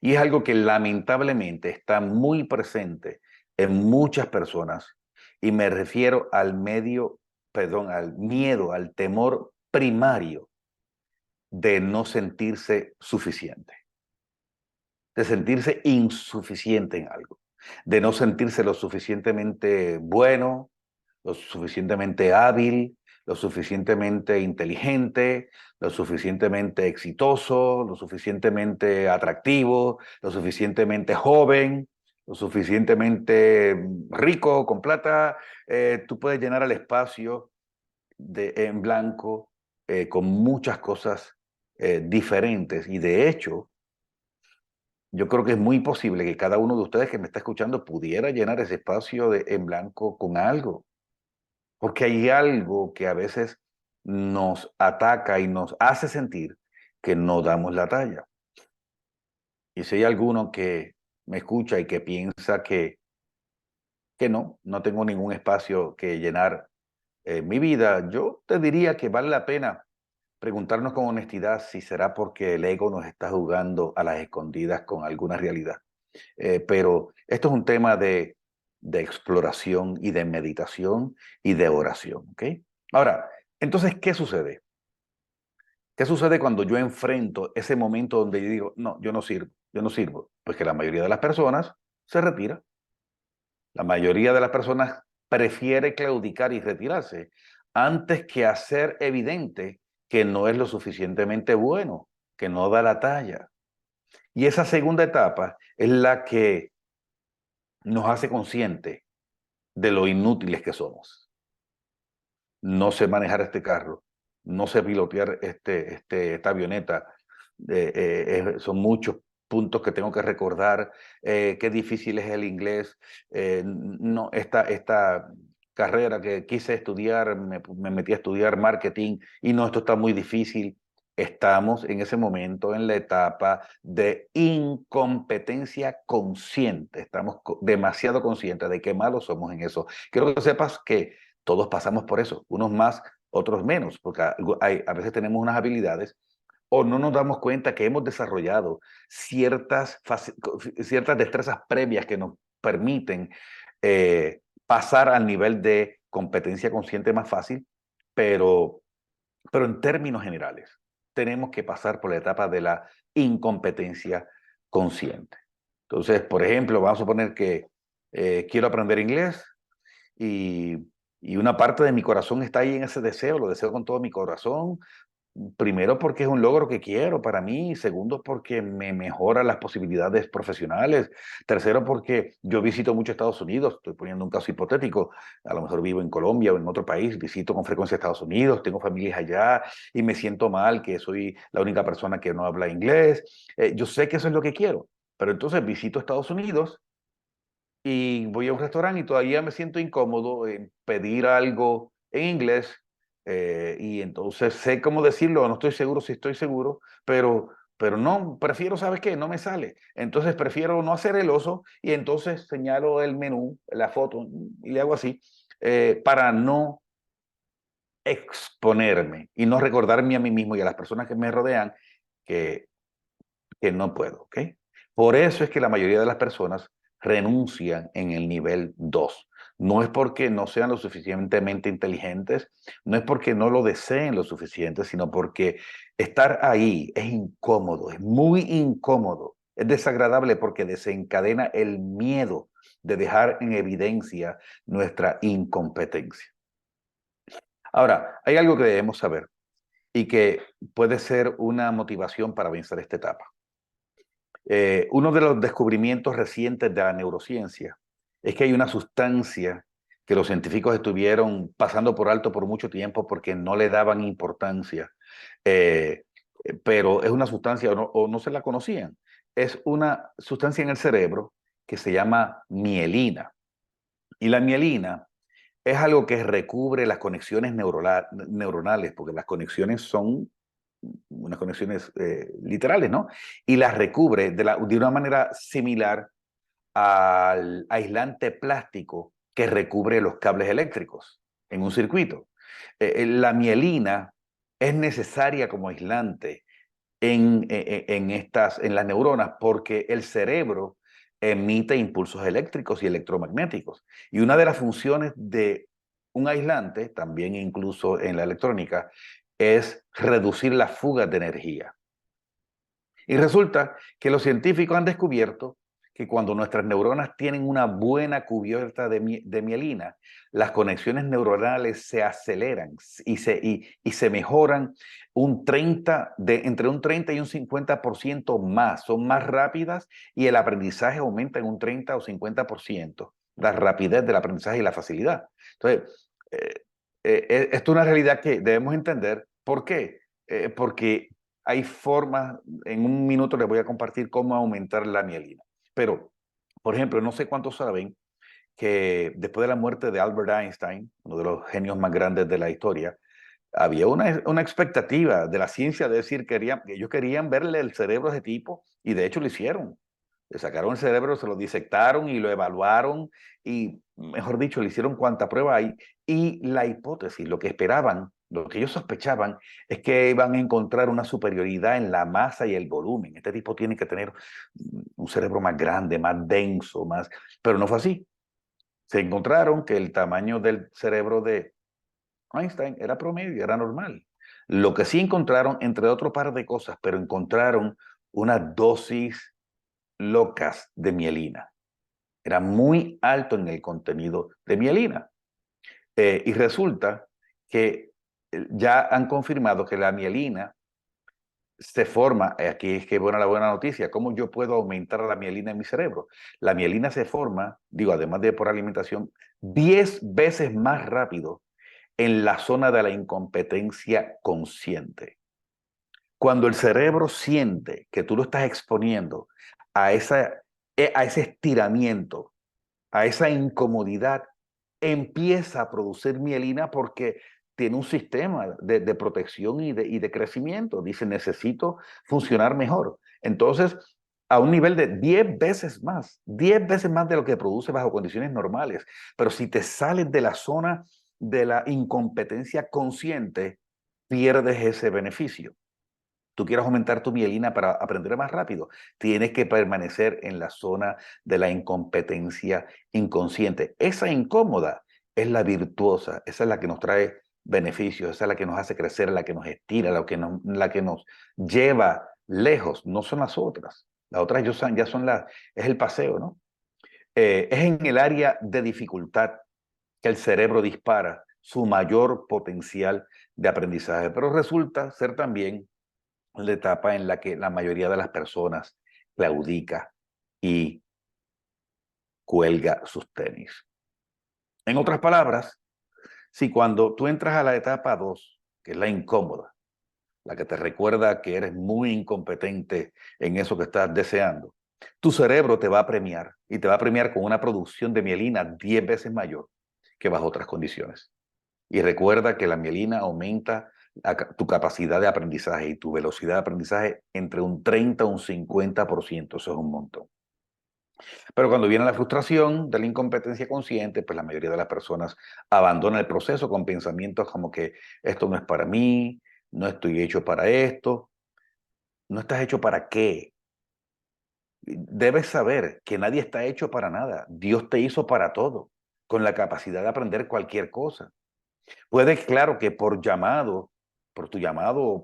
Y es algo que lamentablemente está muy presente en muchas personas y me refiero al al miedo, al temor primario de no sentirse suficiente, de sentirse insuficiente en algo, de no sentirse lo suficientemente bueno, lo suficientemente hábil, lo suficientemente inteligente, lo suficientemente exitoso, lo suficientemente atractivo, lo suficientemente joven, lo suficientemente rico, con plata. Tú puedes llenar el espacio en blanco con muchas cosas diferentes y de hecho, yo creo que es muy posible que cada uno de ustedes que me está escuchando pudiera llenar ese espacio en blanco con algo. Porque hay algo que a veces nos ataca y nos hace sentir que no damos la talla. Y si hay alguno que me escucha y que piensa que no tengo ningún espacio que llenar en mi vida, yo te diría que vale la pena preguntarnos con honestidad si será porque el ego nos está jugando a las escondidas con alguna realidad. Pero esto es un tema de exploración y de meditación y de oración, ¿ok? Ahora, entonces, ¿qué sucede? ¿Qué sucede cuando yo enfrento ese momento donde yo digo, no, yo no sirvo, yo no sirvo? Pues que la mayoría de las personas se retira. La mayoría de las personas prefiere claudicar y retirarse antes que hacer evidente que no es lo suficientemente bueno, que no da la talla. Y esa segunda etapa es la que nos hace conscientes de lo inútiles que somos. No sé manejar este carro, no sé pilotear esta avioneta. Son muchos puntos que tengo que recordar. Qué difícil es el inglés. No, esta carrera que quise estudiar, me metí a estudiar marketing y no, esto está muy difícil. Estamos en ese momento en la etapa de incompetencia consciente. Estamos demasiado conscientes de qué malos somos en eso. Quiero que sepas que todos pasamos por eso, unos más, otros menos, porque a veces tenemos unas habilidades, o no nos damos cuenta que hemos desarrollado ciertas destrezas previas que nos permiten pasar al nivel de competencia consciente más fácil, pero en términos generales, tenemos que pasar por la etapa de la incompetencia consciente. Entonces, por ejemplo, vamos a suponer que quiero aprender inglés y, y una parte de mi corazón está ahí en ese deseo, lo deseo con todo mi corazón. Primero porque es un logro que quiero para mí, segundo porque me mejora las posibilidades profesionales, tercero porque yo visito mucho Estados Unidos, estoy poniendo un caso hipotético, a lo mejor vivo en Colombia o en otro país, visito con frecuencia Estados Unidos, tengo familias allá y me siento mal que soy la única persona que no habla inglés. Yo sé que eso es lo que quiero, pero entonces visito Estados Unidos y voy a un restaurante y todavía me siento incómodo en pedir algo en inglés y entonces sé cómo decirlo, no estoy seguro si estoy seguro, pero no, prefiero, ¿sabes qué? No me sale. Entonces prefiero no hacer el oso y entonces señalo el menú, la foto y le hago así para no exponerme y no recordarme a mí mismo y a las personas que me rodean que no puedo, ¿ok? Por eso es que la mayoría de las personas renuncian en el nivel 2. No es porque no sean lo suficientemente inteligentes, no es porque no lo deseen lo suficiente, sino porque estar ahí es incómodo, es muy incómodo, es desagradable porque desencadena el miedo de dejar en evidencia nuestra incompetencia. Ahora, hay algo que debemos saber y que puede ser una motivación para vencer esta etapa. Uno de los descubrimientos recientes de la neurociencia es que hay una sustancia que los científicos estuvieron pasando por alto por mucho tiempo porque no le daban importancia, eh, pero es una sustancia o no se la conocían. Es una sustancia en el cerebro que se llama mielina. Y la mielina es algo que recubre las conexiones neuronales, porque las conexiones son unas conexiones literales, ¿no? Y las recubre de una manera similar al aislante plástico que recubre los cables eléctricos en un circuito. La mielina es necesaria como aislante en las neuronas porque el cerebro emite impulsos eléctricos y electromagnéticos. Y una de las funciones de un aislante, también incluso en la electrónica, es reducir las fugas de energía. Y resulta que los científicos han descubierto que cuando nuestras neuronas tienen una buena cubierta de mielina, las conexiones neuronales se aceleran y se mejoran entre un 30 y un 50% más. Son más rápidas y el aprendizaje aumenta en un 30 o 50%. La rapidez del aprendizaje y la facilidad. Entonces, esto es una realidad que debemos entender. ¿Por qué? Porque hay formas, en un minuto les voy a compartir cómo aumentar la mielina. Pero, por ejemplo, no sé cuántos saben que después de la muerte de Albert Einstein, uno de los genios más grandes de la historia, había una expectativa de la ciencia de decir que ellos querían verle el cerebro a ese tipo y de hecho lo hicieron. Le sacaron el cerebro, se lo disectaron y lo evaluaron y, mejor dicho, le hicieron cuanta prueba hay. Y la hipótesis, lo que esperaban, lo que ellos sospechaban, es que iban a encontrar una superioridad en la masa y el volumen. Este tipo tiene que tener un cerebro más grande, más denso, más... Pero no fue así. Se encontraron que el tamaño del cerebro de Einstein era promedio, era normal. Lo que sí encontraron, entre otro par de cosas, pero encontraron una dosis locas de mielina. Era muy alto en el contenido de mielina. Y resulta que ya han confirmado que la mielina se forma, aquí es que buena la buena noticia, ¿cómo yo puedo aumentar la mielina en mi cerebro? La mielina se forma, digo, además de por alimentación, 10 veces más rápido en la zona de la incompetencia consciente. Cuando el cerebro siente que tú lo estás exponiendo a, a ese estiramiento, a esa incomodidad, empieza a producir mielina porque tiene un sistema de protección y de crecimiento. Dice, necesito funcionar mejor. Entonces, a un nivel de 10 veces más de lo que produce bajo condiciones normales. Pero si te sales de la zona de la incompetencia consciente, pierdes ese beneficio. tú quieres aumentar tu mielina para aprender más rápido, tienes que permanecer en la zona de la incompetencia inconsciente. Esa incómoda es la virtuosa, esa es la que nos trae beneficios, esa es la que nos hace crecer, la que nos estira, la que nos lleva lejos, no son las otras. Las otras ya son es el paseo, ¿no? Es en el área de dificultad que el cerebro dispara su mayor potencial de aprendizaje, pero resulta ser también la etapa en la que la mayoría de las personas claudica y cuelga sus tenis. En otras palabras, si cuando tú entras a la etapa 2, que es la incómoda, la que te recuerda que eres muy incompetente en eso que estás deseando, tu cerebro te va a premiar y te va a premiar con una producción de mielina 10 veces mayor que bajo otras condiciones. Y recuerda que la mielina aumenta tu capacidad de aprendizaje y tu velocidad de aprendizaje entre un 30 y un 50%. Eso es un montón. Pero cuando viene la frustración de la incompetencia consciente, pues la mayoría de las personas abandona el proceso con pensamientos como que esto no es para mí, no estoy hecho para esto. ¿No estás hecho para qué? Debes saber que nadie está hecho para nada. Dios te hizo para todo, con la capacidad de aprender cualquier cosa. Puede, claro, que por tu llamado o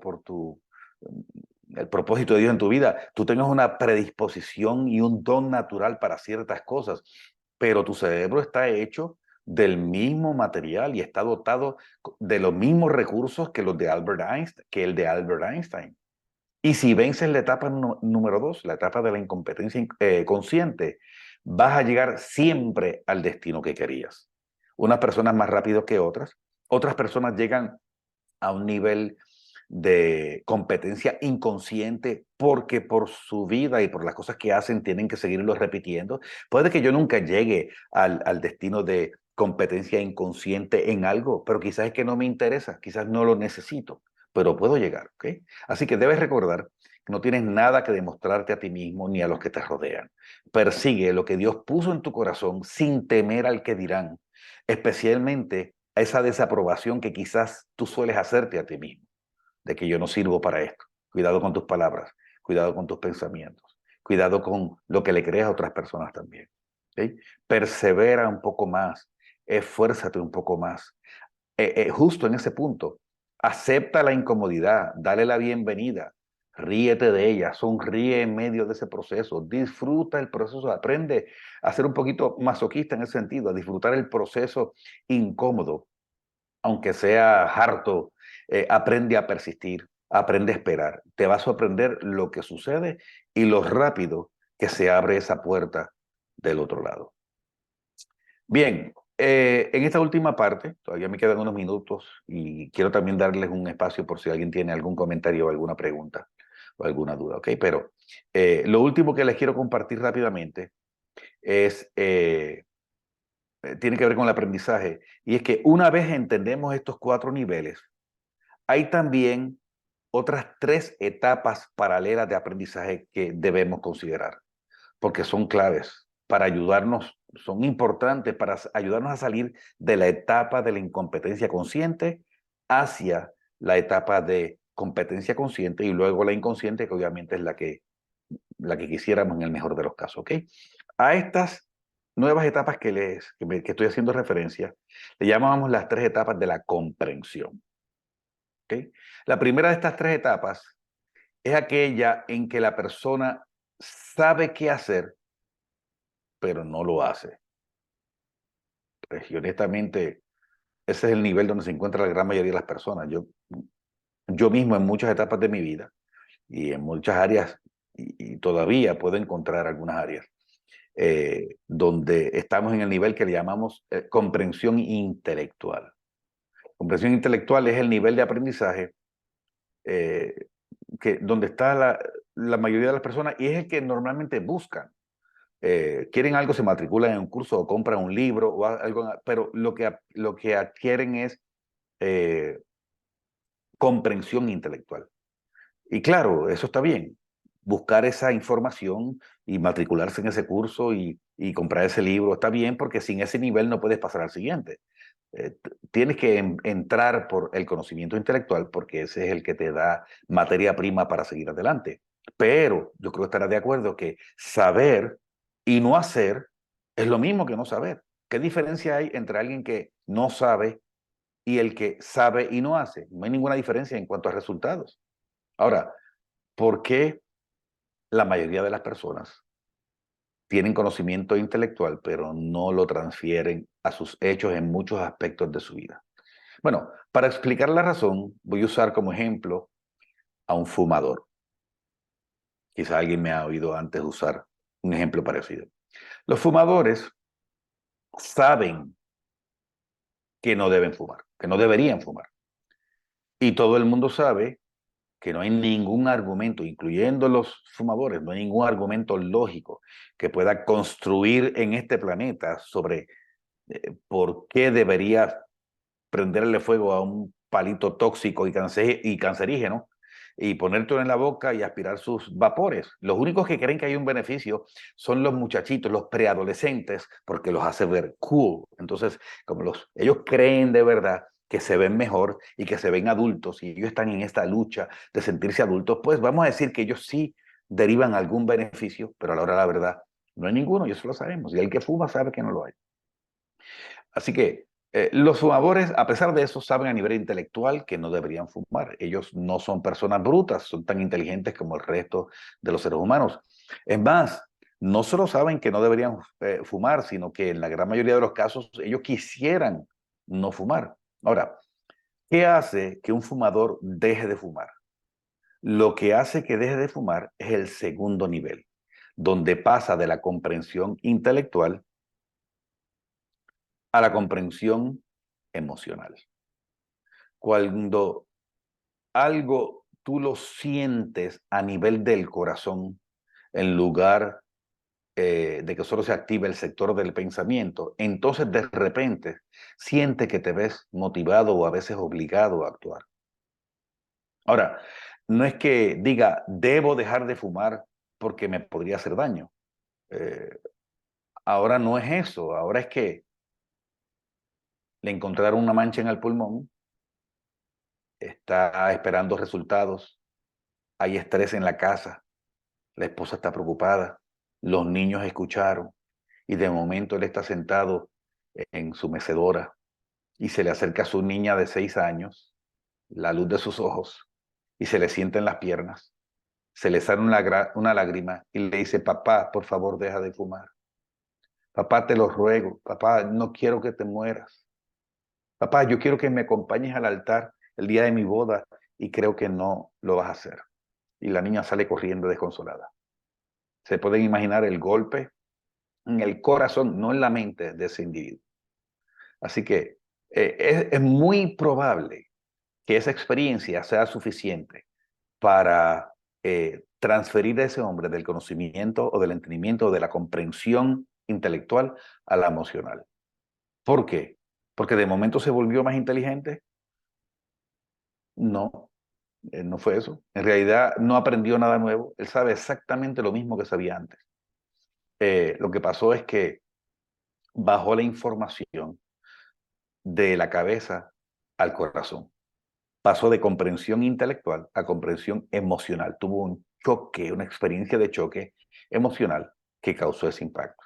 el propósito de Dios en tu vida, tú tengas una predisposición y un don natural para ciertas cosas, pero tu cerebro está hecho del mismo material y está dotado de los mismos recursos que el de Albert Einstein. Y si vences la etapa número 2, la etapa de la incompetencia consciente, vas a llegar siempre al destino que querías. Unas personas más rápido que otras personas llegan a un nivel de competencia inconsciente porque por su vida y por las cosas que hacen tienen que seguirlo repitiendo. Puede que yo nunca llegue al destino de competencia inconsciente en algo, pero quizás es que no me interesa, quizás no lo necesito, pero puedo llegar, ¿ok? Así que debes recordar que no tienes nada que demostrarte a ti mismo ni a los que te rodean. Persigue lo que Dios puso en tu corazón sin temer al que dirán, especialmente a esa desaprobación que quizás tú sueles hacerte a ti mismo, de que yo no sirvo para esto. Cuidado con tus palabras, cuidado con tus pensamientos, cuidado con lo que le creas a otras personas también. ¿Sí? Persevera un poco más, esfuérzate un poco más. Justo en ese punto, acepta la incomodidad, dale la bienvenida, ríete de ella, sonríe en medio de ese proceso, disfruta el proceso, aprende a ser un poquito masoquista en ese sentido, a disfrutar el proceso incómodo, aunque sea harto, aprende a persistir, aprende a esperar. Te va a sorprender lo que sucede y lo rápido que se abre esa puerta del otro lado. Bien, en esta última parte, todavía me quedan unos minutos y quiero también darles un espacio por si alguien tiene algún comentario o alguna pregunta o alguna duda, ¿ok? Pero lo último que les quiero compartir rápidamente tiene que ver con el aprendizaje, y es que una vez entendemos estos 4 niveles, hay también otras 3 etapas paralelas de aprendizaje que debemos considerar, porque son claves para ayudarnos, son importantes para ayudarnos a salir de la etapa de la incompetencia consciente hacia la etapa de competencia consciente y luego la inconsciente, que obviamente es la que quisiéramos en el mejor de los casos, ¿ok? A estas nuevas etapas que estoy haciendo referencia, le llamamos las 3 etapas de la comprensión, ¿ok? La primera de estas 3 etapas es aquella en que la persona sabe qué hacer, pero no lo hace. Pues, y honestamente, ese es el nivel donde se encuentra la gran mayoría de las personas. Yo mismo en muchas etapas de mi vida y en muchas áreas, y todavía puedo encontrar algunas áreas, donde estamos en el nivel que le llamamos comprensión intelectual. Comprensión intelectual es el nivel de aprendizaje donde está la mayoría de las personas y es el que normalmente buscan. Quieren algo, se matriculan en un curso o compran un libro o algo, pero lo que adquieren es eh, comprensión intelectual. Y claro, eso está bien. Buscar esa información y matricularse en ese curso y comprar ese libro está bien porque sin ese nivel no puedes pasar al siguiente. Tienes que entrar por el conocimiento intelectual porque ese es el que te da materia prima para seguir adelante. Pero yo creo que estarás de acuerdo que saber y no hacer es lo mismo que no saber. ¿Qué diferencia hay entre alguien que no sabe y el que sabe y no hace? No hay ninguna diferencia en cuanto a resultados. Ahora, ¿por qué la mayoría de las personas tienen conocimiento intelectual, pero no lo transfieren a sus hechos en muchos aspectos de su vida? Bueno, para explicar la razón, voy a usar como ejemplo a un fumador. Quizá alguien me ha oído antes usar un ejemplo parecido. Los fumadores saben que no deben fumar, que no deberían fumar. Y todo el mundo sabe que no hay ningún argumento, incluyendo los fumadores, no hay ningún argumento lógico que pueda construir en este planeta sobre por qué debería prenderle fuego a un palito tóxico y cancerígeno y ponértelo en la boca y aspirar sus vapores. Los únicos que creen que hay un beneficio son los muchachitos, los preadolescentes, porque los hace ver cool. Entonces, como ellos creen de verdad que se ven mejor y que se ven adultos y ellos están en esta lucha de sentirse adultos, pues vamos a decir que ellos sí derivan algún beneficio, pero a la hora de la verdad no hay ninguno, y eso lo sabemos. Y el que fuma sabe que no lo hay. Así que los fumadores, a pesar de eso, saben a nivel intelectual que no deberían fumar. Ellos no son personas brutas, son tan inteligentes como el resto de los seres humanos. Es más, no solo saben que no deberían fumar, sino que en la gran mayoría de los casos ellos quisieran no fumar. Ahora, ¿qué hace que un fumador deje de fumar? Lo que hace que deje de fumar es el segundo nivel, donde pasa de la comprensión intelectual a la comprensión emocional. Cuando algo tú lo sientes a nivel del corazón, en lugar de que solo se active el sector del pensamiento, entonces de repente siente que te ves motivado o a veces obligado a actuar. Ahora, no es que diga, debo dejar de fumar porque me podría hacer daño. Eh, ahora no es eso, ahora es que le encontraron una mancha en el pulmón, está esperando resultados, hay estrés en la casa, la esposa está preocupada, los niños escucharon y de momento él está sentado en su mecedora y se le acerca a su niña de 6 años, la luz de sus ojos, y se le sienta en las piernas, se le sale una lágrima y le dice, papá, por favor, deja de fumar. Papá, te lo ruego. Papá, no quiero que te mueras. Papá, yo quiero que me acompañes al altar el día de mi boda y creo que no lo vas a hacer. Y la niña sale corriendo desconsolada. Se pueden imaginar el golpe en el corazón, no en la mente de ese individuo. Así que es muy probable que esa experiencia sea suficiente para transferir a ese hombre del conocimiento o del entendimiento o de la comprensión intelectual a la emocional. ¿Por qué? Porque de momento se volvió más inteligente. No, no fue eso. En realidad no aprendió nada nuevo. Él sabe exactamente lo mismo que sabía antes. Lo que pasó es que bajó la información de la cabeza al corazón. Pasó de comprensión intelectual a comprensión emocional. Tuvo un choque, una experiencia de choque emocional que causó ese impacto.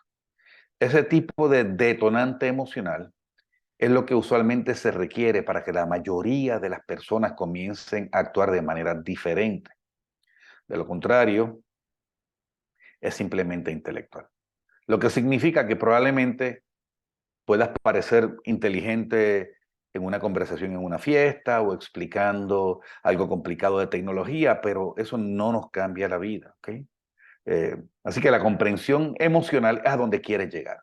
Ese tipo de detonante emocional es lo que usualmente se requiere para que la mayoría de las personas comiencen a actuar de manera diferente. De lo contrario, es simplemente intelectual. Lo que significa que probablemente puedas parecer inteligente en una conversación en una fiesta o explicando algo complicado de tecnología, pero eso no nos cambia la vida, ¿ok? Así que la comprensión emocional es a donde quieres llegar.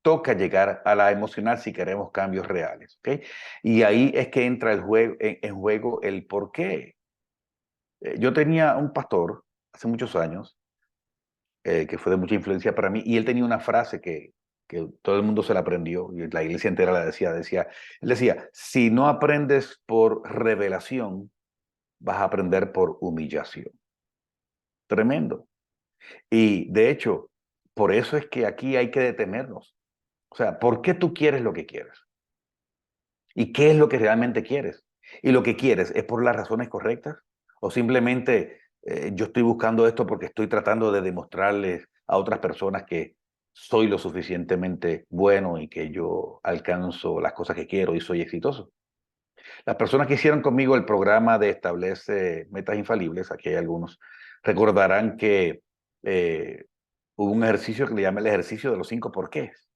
Toca llegar a la emocional si queremos cambios reales, ¿ok? Y ahí es que entra en juego el por qué. Yo tenía un pastor hace muchos años que fue de mucha influencia para mí, y él tenía una frase que todo el mundo se la aprendió, y la iglesia entera la él decía, si no aprendes por revelación, vas a aprender por humillación. Tremendo. Y de hecho, por eso es que aquí hay que detenernos. O sea, ¿por qué tú quieres lo que quieres? ¿Y qué es lo que realmente quieres? ¿Y lo que quieres es por las razones correctas? ¿O simplemente yo estoy buscando esto porque estoy tratando de demostrarles a otras personas que soy lo suficientemente bueno y que yo alcanzo las cosas que quiero y soy exitoso? Las personas que hicieron conmigo el programa de Establece Metas Infalibles, aquí hay algunos, recordarán que eh, hubo un ejercicio que le llama el ejercicio de los 5 porqués.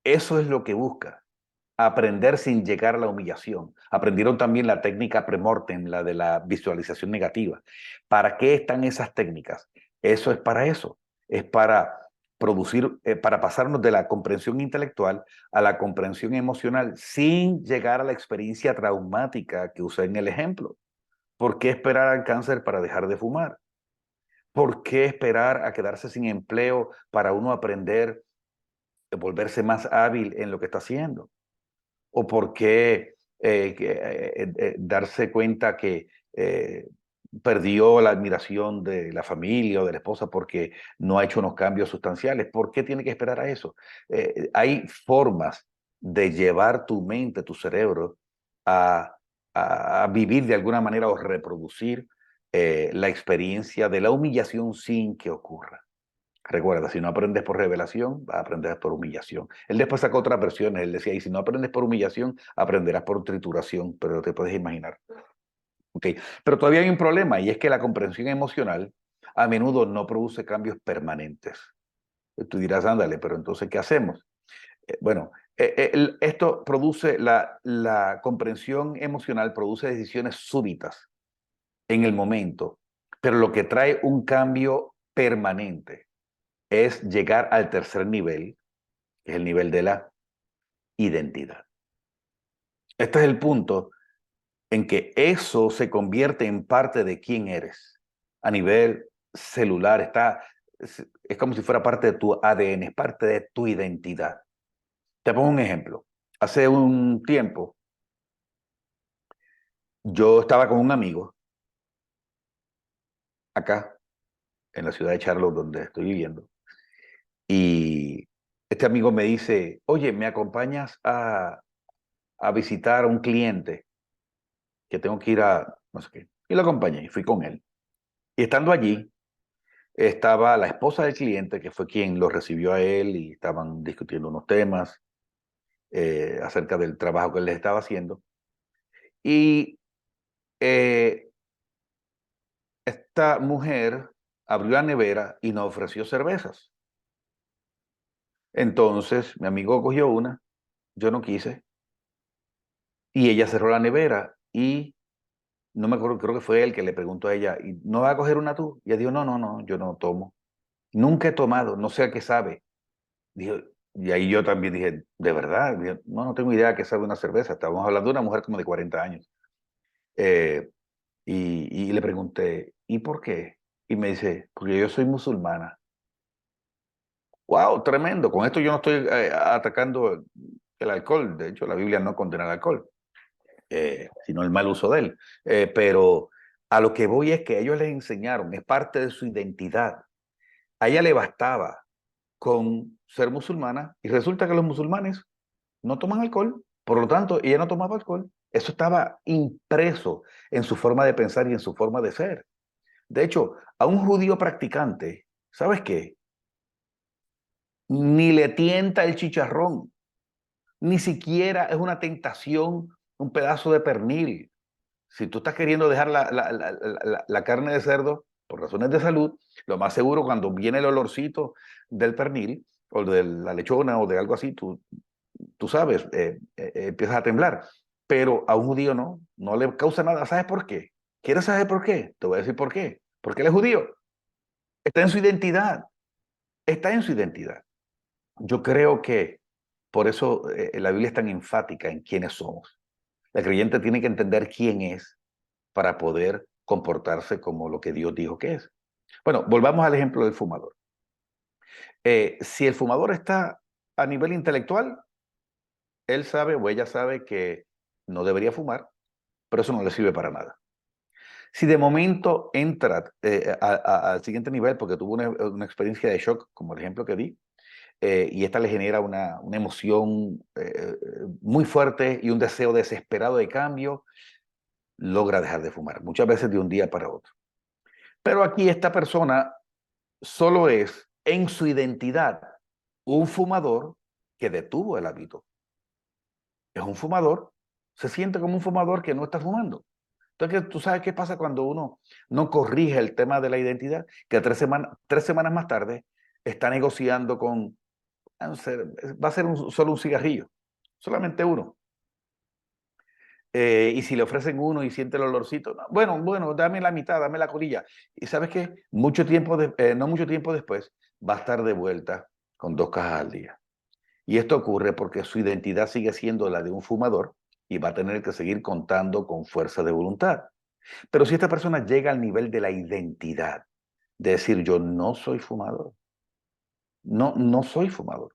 Eso es lo que busca, aprender sin llegar a la humillación. Aprendieron también la técnica premortem, la de la visualización negativa. ¿Para qué están esas técnicas? Eso es para eso. Es para producir, para pasarnos de la comprensión intelectual a la comprensión emocional sin llegar a la experiencia traumática que usé en el ejemplo. ¿Por qué esperar al cáncer para dejar de fumar? ¿Por qué esperar a quedarse sin empleo para uno aprender, volverse más hábil en lo que está haciendo? ¿O por qué darse cuenta que perdió la admiración de la familia o de la esposa porque no ha hecho unos cambios sustanciales? ¿Por qué tiene que esperar a eso? Hay formas de llevar tu mente, tu cerebro, a, a vivir de alguna manera o reproducir la experiencia de la humillación sin que ocurra. Recuerda, si no aprendes por revelación, vas a aprender por humillación. Él después sacó otras versiones. Él decía, y si no aprendes por humillación, aprenderás por trituración, pero te puedes imaginar. Okay. Pero todavía hay un problema, y es que la comprensión emocional a menudo no produce cambios permanentes. Tú dirás, ándale, pero entonces, ¿qué hacemos? Bueno, esto produce, la comprensión emocional produce decisiones súbitas en el momento, pero lo que trae un cambio permanente es llegar al tercer nivel, que es el nivel de la identidad. Este es el punto en que eso se convierte en parte de quién eres. A nivel celular, es como si fuera parte de tu ADN, es parte de tu identidad. Te pongo un ejemplo. Hace un tiempo, yo estaba con un amigo acá, en la ciudad de Charlotte, donde estoy viviendo, y este amigo me dice, oye, ¿me acompañas a visitar a un cliente que tengo que ir a no sé qué? Y lo acompañé y fui con él. Y estando allí, estaba la esposa del cliente, que fue quien lo recibió a él, y estaban discutiendo unos temas acerca del trabajo que él les estaba haciendo. Y eh, esta mujer abrió la nevera y nos ofreció cervezas. Entonces mi amigo cogió una, yo no quise, y ella cerró la nevera y no me acuerdo, creo que fue él que le preguntó a ella, ¿y no vas a coger una tú? Y ella dijo, no, no, no, yo no tomo. Nunca he tomado, no sé a qué sabe. Dijo, y ahí yo también dije, ¿de verdad? Dije, no, no tengo idea qué sabe una cerveza. Estábamos hablando de una mujer como de 40 años. Eh, y le pregunté, ¿y por qué? Y me dice, porque yo soy musulmana. ¡Wow! Tremendo. Con esto yo no estoy atacando el alcohol. De hecho, la Biblia no condena el alcohol, sino el mal uso de él. Pero a lo que voy es que ellos les enseñaron, es parte de su identidad. A ella le bastaba con ser musulmana y resulta que los musulmanes no toman alcohol, por lo tanto, ella no tomaba alcohol. Eso estaba impreso en su forma de pensar y en su forma de ser. De hecho, a un judío practicante, ¿sabes qué? Ni le tienta el chicharrón, ni siquiera es una tentación un pedazo de pernil. Si tú estás queriendo dejar la carne de cerdo por razones de salud, lo más seguro cuando viene el olorcito del pernil o de la lechona o de algo así, tú sabes, empiezas a temblar. Pero a un judío no, no le causa nada. ¿Sabes por qué? ¿Quieres saber por qué? Te voy a decir por qué. Porque él es judío. Está en su identidad. Está en su identidad. Yo creo que por eso la Biblia es tan enfática en quiénes somos. El creyente tiene que entender quién es para poder comportarse como lo que Dios dijo que es. Bueno, volvamos al ejemplo del fumador. Si el fumador está a nivel intelectual, él sabe o ella sabe que no debería fumar, pero eso no le sirve para nada. Si de momento entra al siguiente nivel porque tuvo una experiencia de shock, como el ejemplo que di, y esta le genera una emoción muy fuerte y un deseo desesperado de cambio, logra dejar de fumar, muchas veces de un día para otro. Pero aquí esta persona solo es en su identidad un fumador que detuvo el hábito. Es un fumador, se siente como un fumador que no está fumando. Entonces, ¿tú sabes qué pasa cuando uno no corrige el tema de la identidad? Que 3 semanas más tarde está negociando con, no sé, va a ser solo un cigarrillo, solamente uno. Y si le ofrecen uno y siente el olorcito, no, bueno, dame la mitad, dame la colilla. Y sabes qué, no mucho tiempo después, va a estar de vuelta con 2 cajas al día. Y esto ocurre porque su identidad sigue siendo la de un fumador y va a tener que seguir contando con fuerza de voluntad. Pero si esta persona llega al nivel de la identidad, de decir yo no soy fumador, no soy fumador.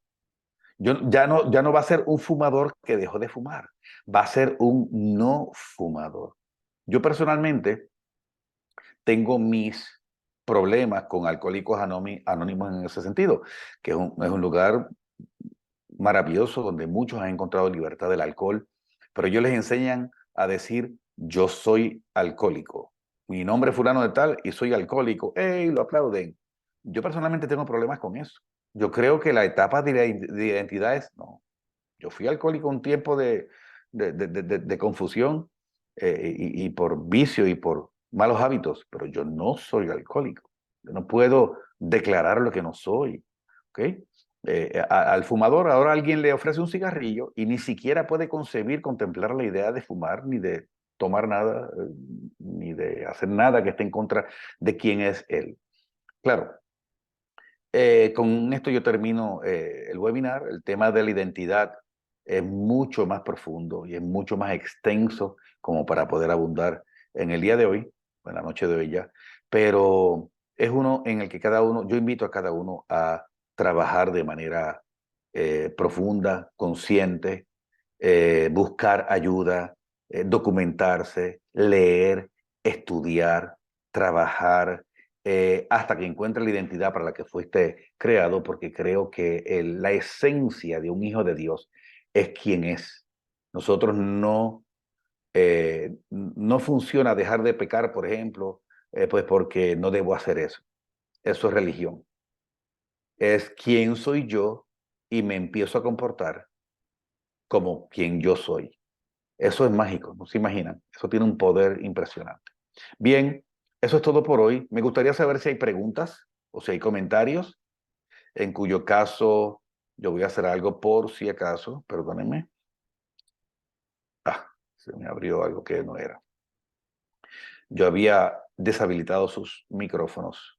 Ya no va a ser un fumador que dejó de fumar, va a ser un no fumador. Yo personalmente tengo mis problemas con Alcohólicos Anónimos en ese sentido, que es un lugar maravilloso donde muchos han encontrado libertad del alcohol, pero ellos les enseñan a decir yo soy alcohólico. Mi nombre es fulano de tal y soy alcohólico. ¡Ey! Lo aplauden. Yo personalmente tengo problemas con eso. Yo creo que la etapa de identidad es, no, yo fui alcohólico un tiempo de confusión y por vicio y por malos hábitos, pero yo no soy alcohólico. Yo no puedo declarar lo que no soy. ¿Ok? Al fumador ahora alguien le ofrece un cigarrillo y ni siquiera puede concebir, contemplar la idea de fumar, ni de tomar nada, ni de hacer nada que esté en contra de quién es él. Claro, con esto yo termino el webinar. El tema de la identidad es mucho más profundo y es mucho más extenso como para poder abundar en el día de hoy, en la noche de hoy ya, pero es uno en el que yo invito a cada uno a trabajar de manera profunda, consciente, buscar ayuda, documentarse, leer, estudiar, trabajar, hasta que encuentre la identidad para la que fuiste creado, porque creo que la esencia de un hijo de Dios es quien es. Nosotros no funciona dejar de pecar, por ejemplo, pues porque no debo hacer eso. Eso es religión. Es quién soy yo y me empiezo a comportar como quien yo soy. Eso es mágico, no se imaginan. Eso tiene un poder impresionante. Bien, eso es todo por hoy. Me gustaría saber si hay preguntas o si hay comentarios, en cuyo caso yo voy a hacer algo por si acaso, perdónenme. Se me abrió algo que no era. Yo había deshabilitado sus micrófonos.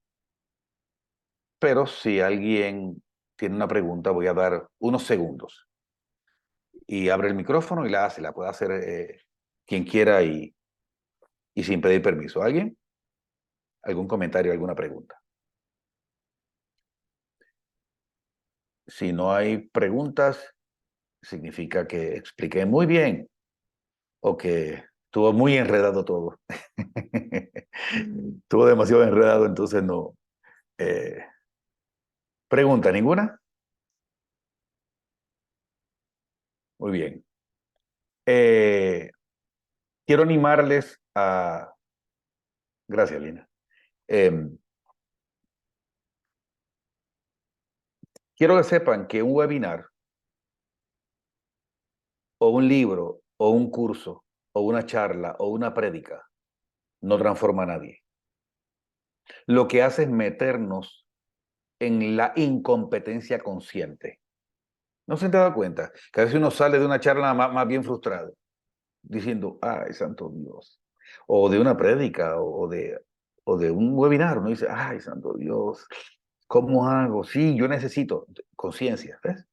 Pero si alguien tiene una pregunta, voy a dar unos segundos. Y abre el micrófono y la hace. La puede hacer quien quiera y sin pedir permiso. ¿Alguien? ¿Algún comentario, alguna pregunta? Si no hay preguntas, significa que expliqué muy bien o que estuvo muy enredado todo. Estuvo demasiado enredado, entonces no. ¿Pregunta ninguna? Muy bien. Eh, quiero animarles a... Gracias, Lina. Eh, quiero que sepan que un webinar o un libro o un curso o una charla o una prédica no transforma a nadie. Lo que hace es meternos en la incompetencia consciente. ¿No se han dado cuenta? Que a veces uno sale de una charla más bien frustrado, diciendo, ay, santo Dios. O de una prédica o de un webinar, uno dice, ay, santo Dios, ¿cómo hago? Sí, yo necesito conciencia, ¿ves?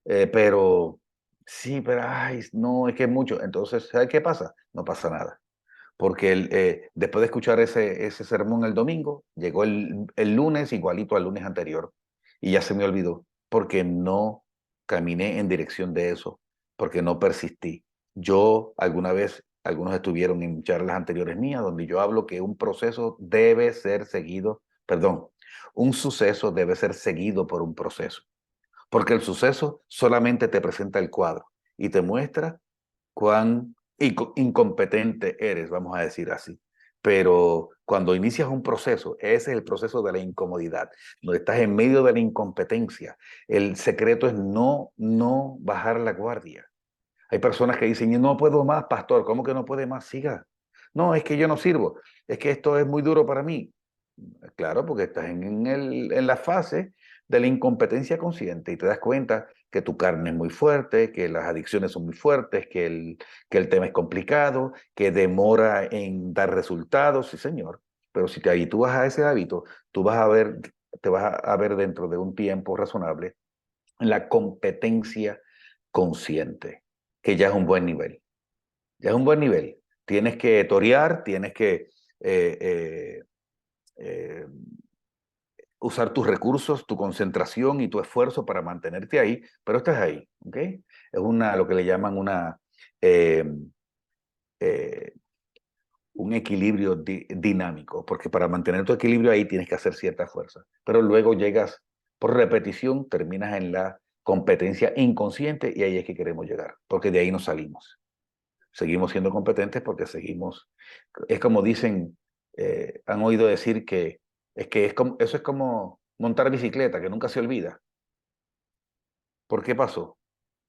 Pero sí, pero ay, no, es que es mucho. Entonces, ¿sabe qué pasa? No pasa nada. Porque después de escuchar ese sermón el domingo, llegó el lunes igualito al lunes anterior y ya se me olvidó, porque no caminé en dirección de eso, porque no persistí. Yo alguna vez, algunos estuvieron en charlas anteriores mías, donde yo hablo que un proceso debe ser seguido, perdón, Un suceso debe ser seguido por un proceso, porque el suceso solamente te presenta el cuadro y te muestra cuán incompetente eres, vamos a decir así. Pero cuando inicias un proceso, ese es el proceso de la incomodidad, donde estás en medio de la incompetencia. El secreto es no bajar la guardia. Hay personas que dicen, no puedo más, pastor, ¿cómo que no puede más? Siga. No, es que yo no sirvo, es que esto es muy duro para mí. Claro, porque estás en la fase de la incompetencia consciente y te das cuenta que tu carne es muy fuerte, que las adicciones son muy fuertes, que el tema es complicado, que demora en dar resultados, sí señor. Pero si te habitúas a ese hábito, tú vas a ver, te vas a ver dentro de un tiempo razonable en la competencia consciente, que ya es un buen nivel. Ya es un buen nivel. Tienes que torear, tienes que eh, eh, eh, usar tus recursos, tu concentración y tu esfuerzo para mantenerte ahí, pero estás ahí, ¿ok? Es lo que le llaman eh, eh, un equilibrio dinámico, porque para mantener tu equilibrio ahí tienes que hacer cierta fuerza, pero luego llegas por repetición, terminas en la competencia inconsciente y ahí es que queremos llegar, porque de ahí nos salimos. Seguimos siendo competentes porque seguimos, es como dicen, han oído decir que eso es como montar bicicleta, que nunca se olvida. ¿Por qué pasó?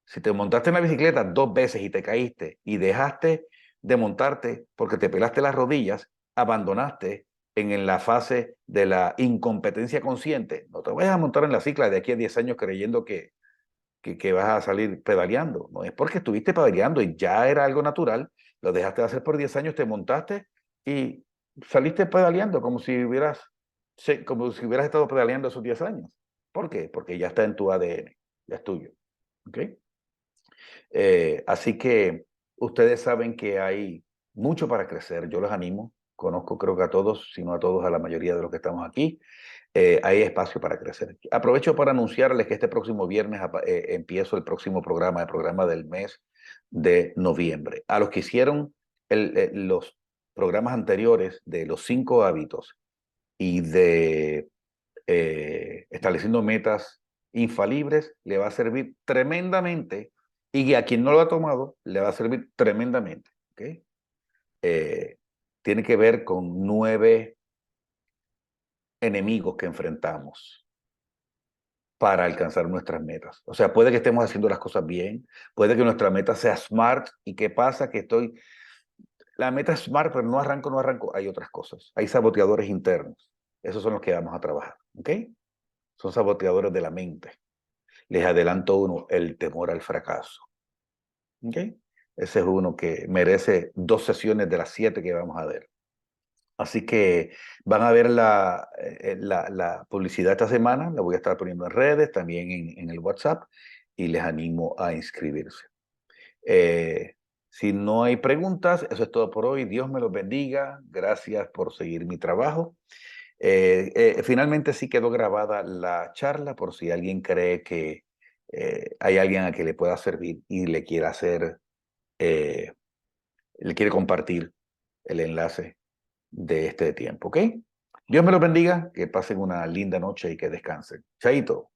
Si te montaste en la bicicleta 2 veces y te caíste y dejaste de montarte porque te pelaste las rodillas, abandonaste en la fase de la incompetencia consciente. No te vayas a montar en la cicla de aquí a 10 años creyendo que vas a salir pedaleando. No es porque estuviste pedaleando y ya era algo natural, lo dejaste de hacer por 10 años, te montaste y saliste pedaleando como si hubieras estado pedaleando esos 10 años. ¿Por qué? Porque ya está en tu ADN, ya es tuyo. ¿Ok? Así que ustedes saben que hay mucho para crecer. Yo los animo. Conozco creo que a todos, si no a todos, a la mayoría de los que estamos aquí. Hay espacio para crecer. Aprovecho para anunciarles que este próximo viernes empiezo el programa del mes de noviembre. A los que hicieron los programas anteriores de los 5 hábitos y de estableciendo metas infalibles, le va a servir tremendamente y a quien no lo ha tomado, le va a servir tremendamente. ¿Okay? Eh, Tiene que ver con 9 enemigos que enfrentamos para alcanzar nuestras metas. O sea, puede que estemos haciendo las cosas bien, puede que nuestra meta sea SMART. ¿Y qué pasa? La meta es SMART, pero no arranco. Hay otras cosas. Hay saboteadores internos. Esos son los que vamos a trabajar. ¿Ok? Son saboteadores de la mente. Les adelanto uno, el temor al fracaso. ¿Ok? Ese es uno que merece 2 sesiones de las 7 que vamos a ver. Así que van a ver la publicidad esta semana, la voy a estar poniendo en redes, también en el WhatsApp, y les animo a inscribirse. Eh, si no hay preguntas, eso es todo por hoy. Dios me los bendiga. Gracias por seguir mi trabajo. Finalmente sí quedó grabada la charla por si alguien cree que hay alguien a que le pueda servir y eh, le quiere compartir el enlace de este tiempo, ¿ok? Dios me los bendiga, que pasen una linda noche y que descansen. Chaito.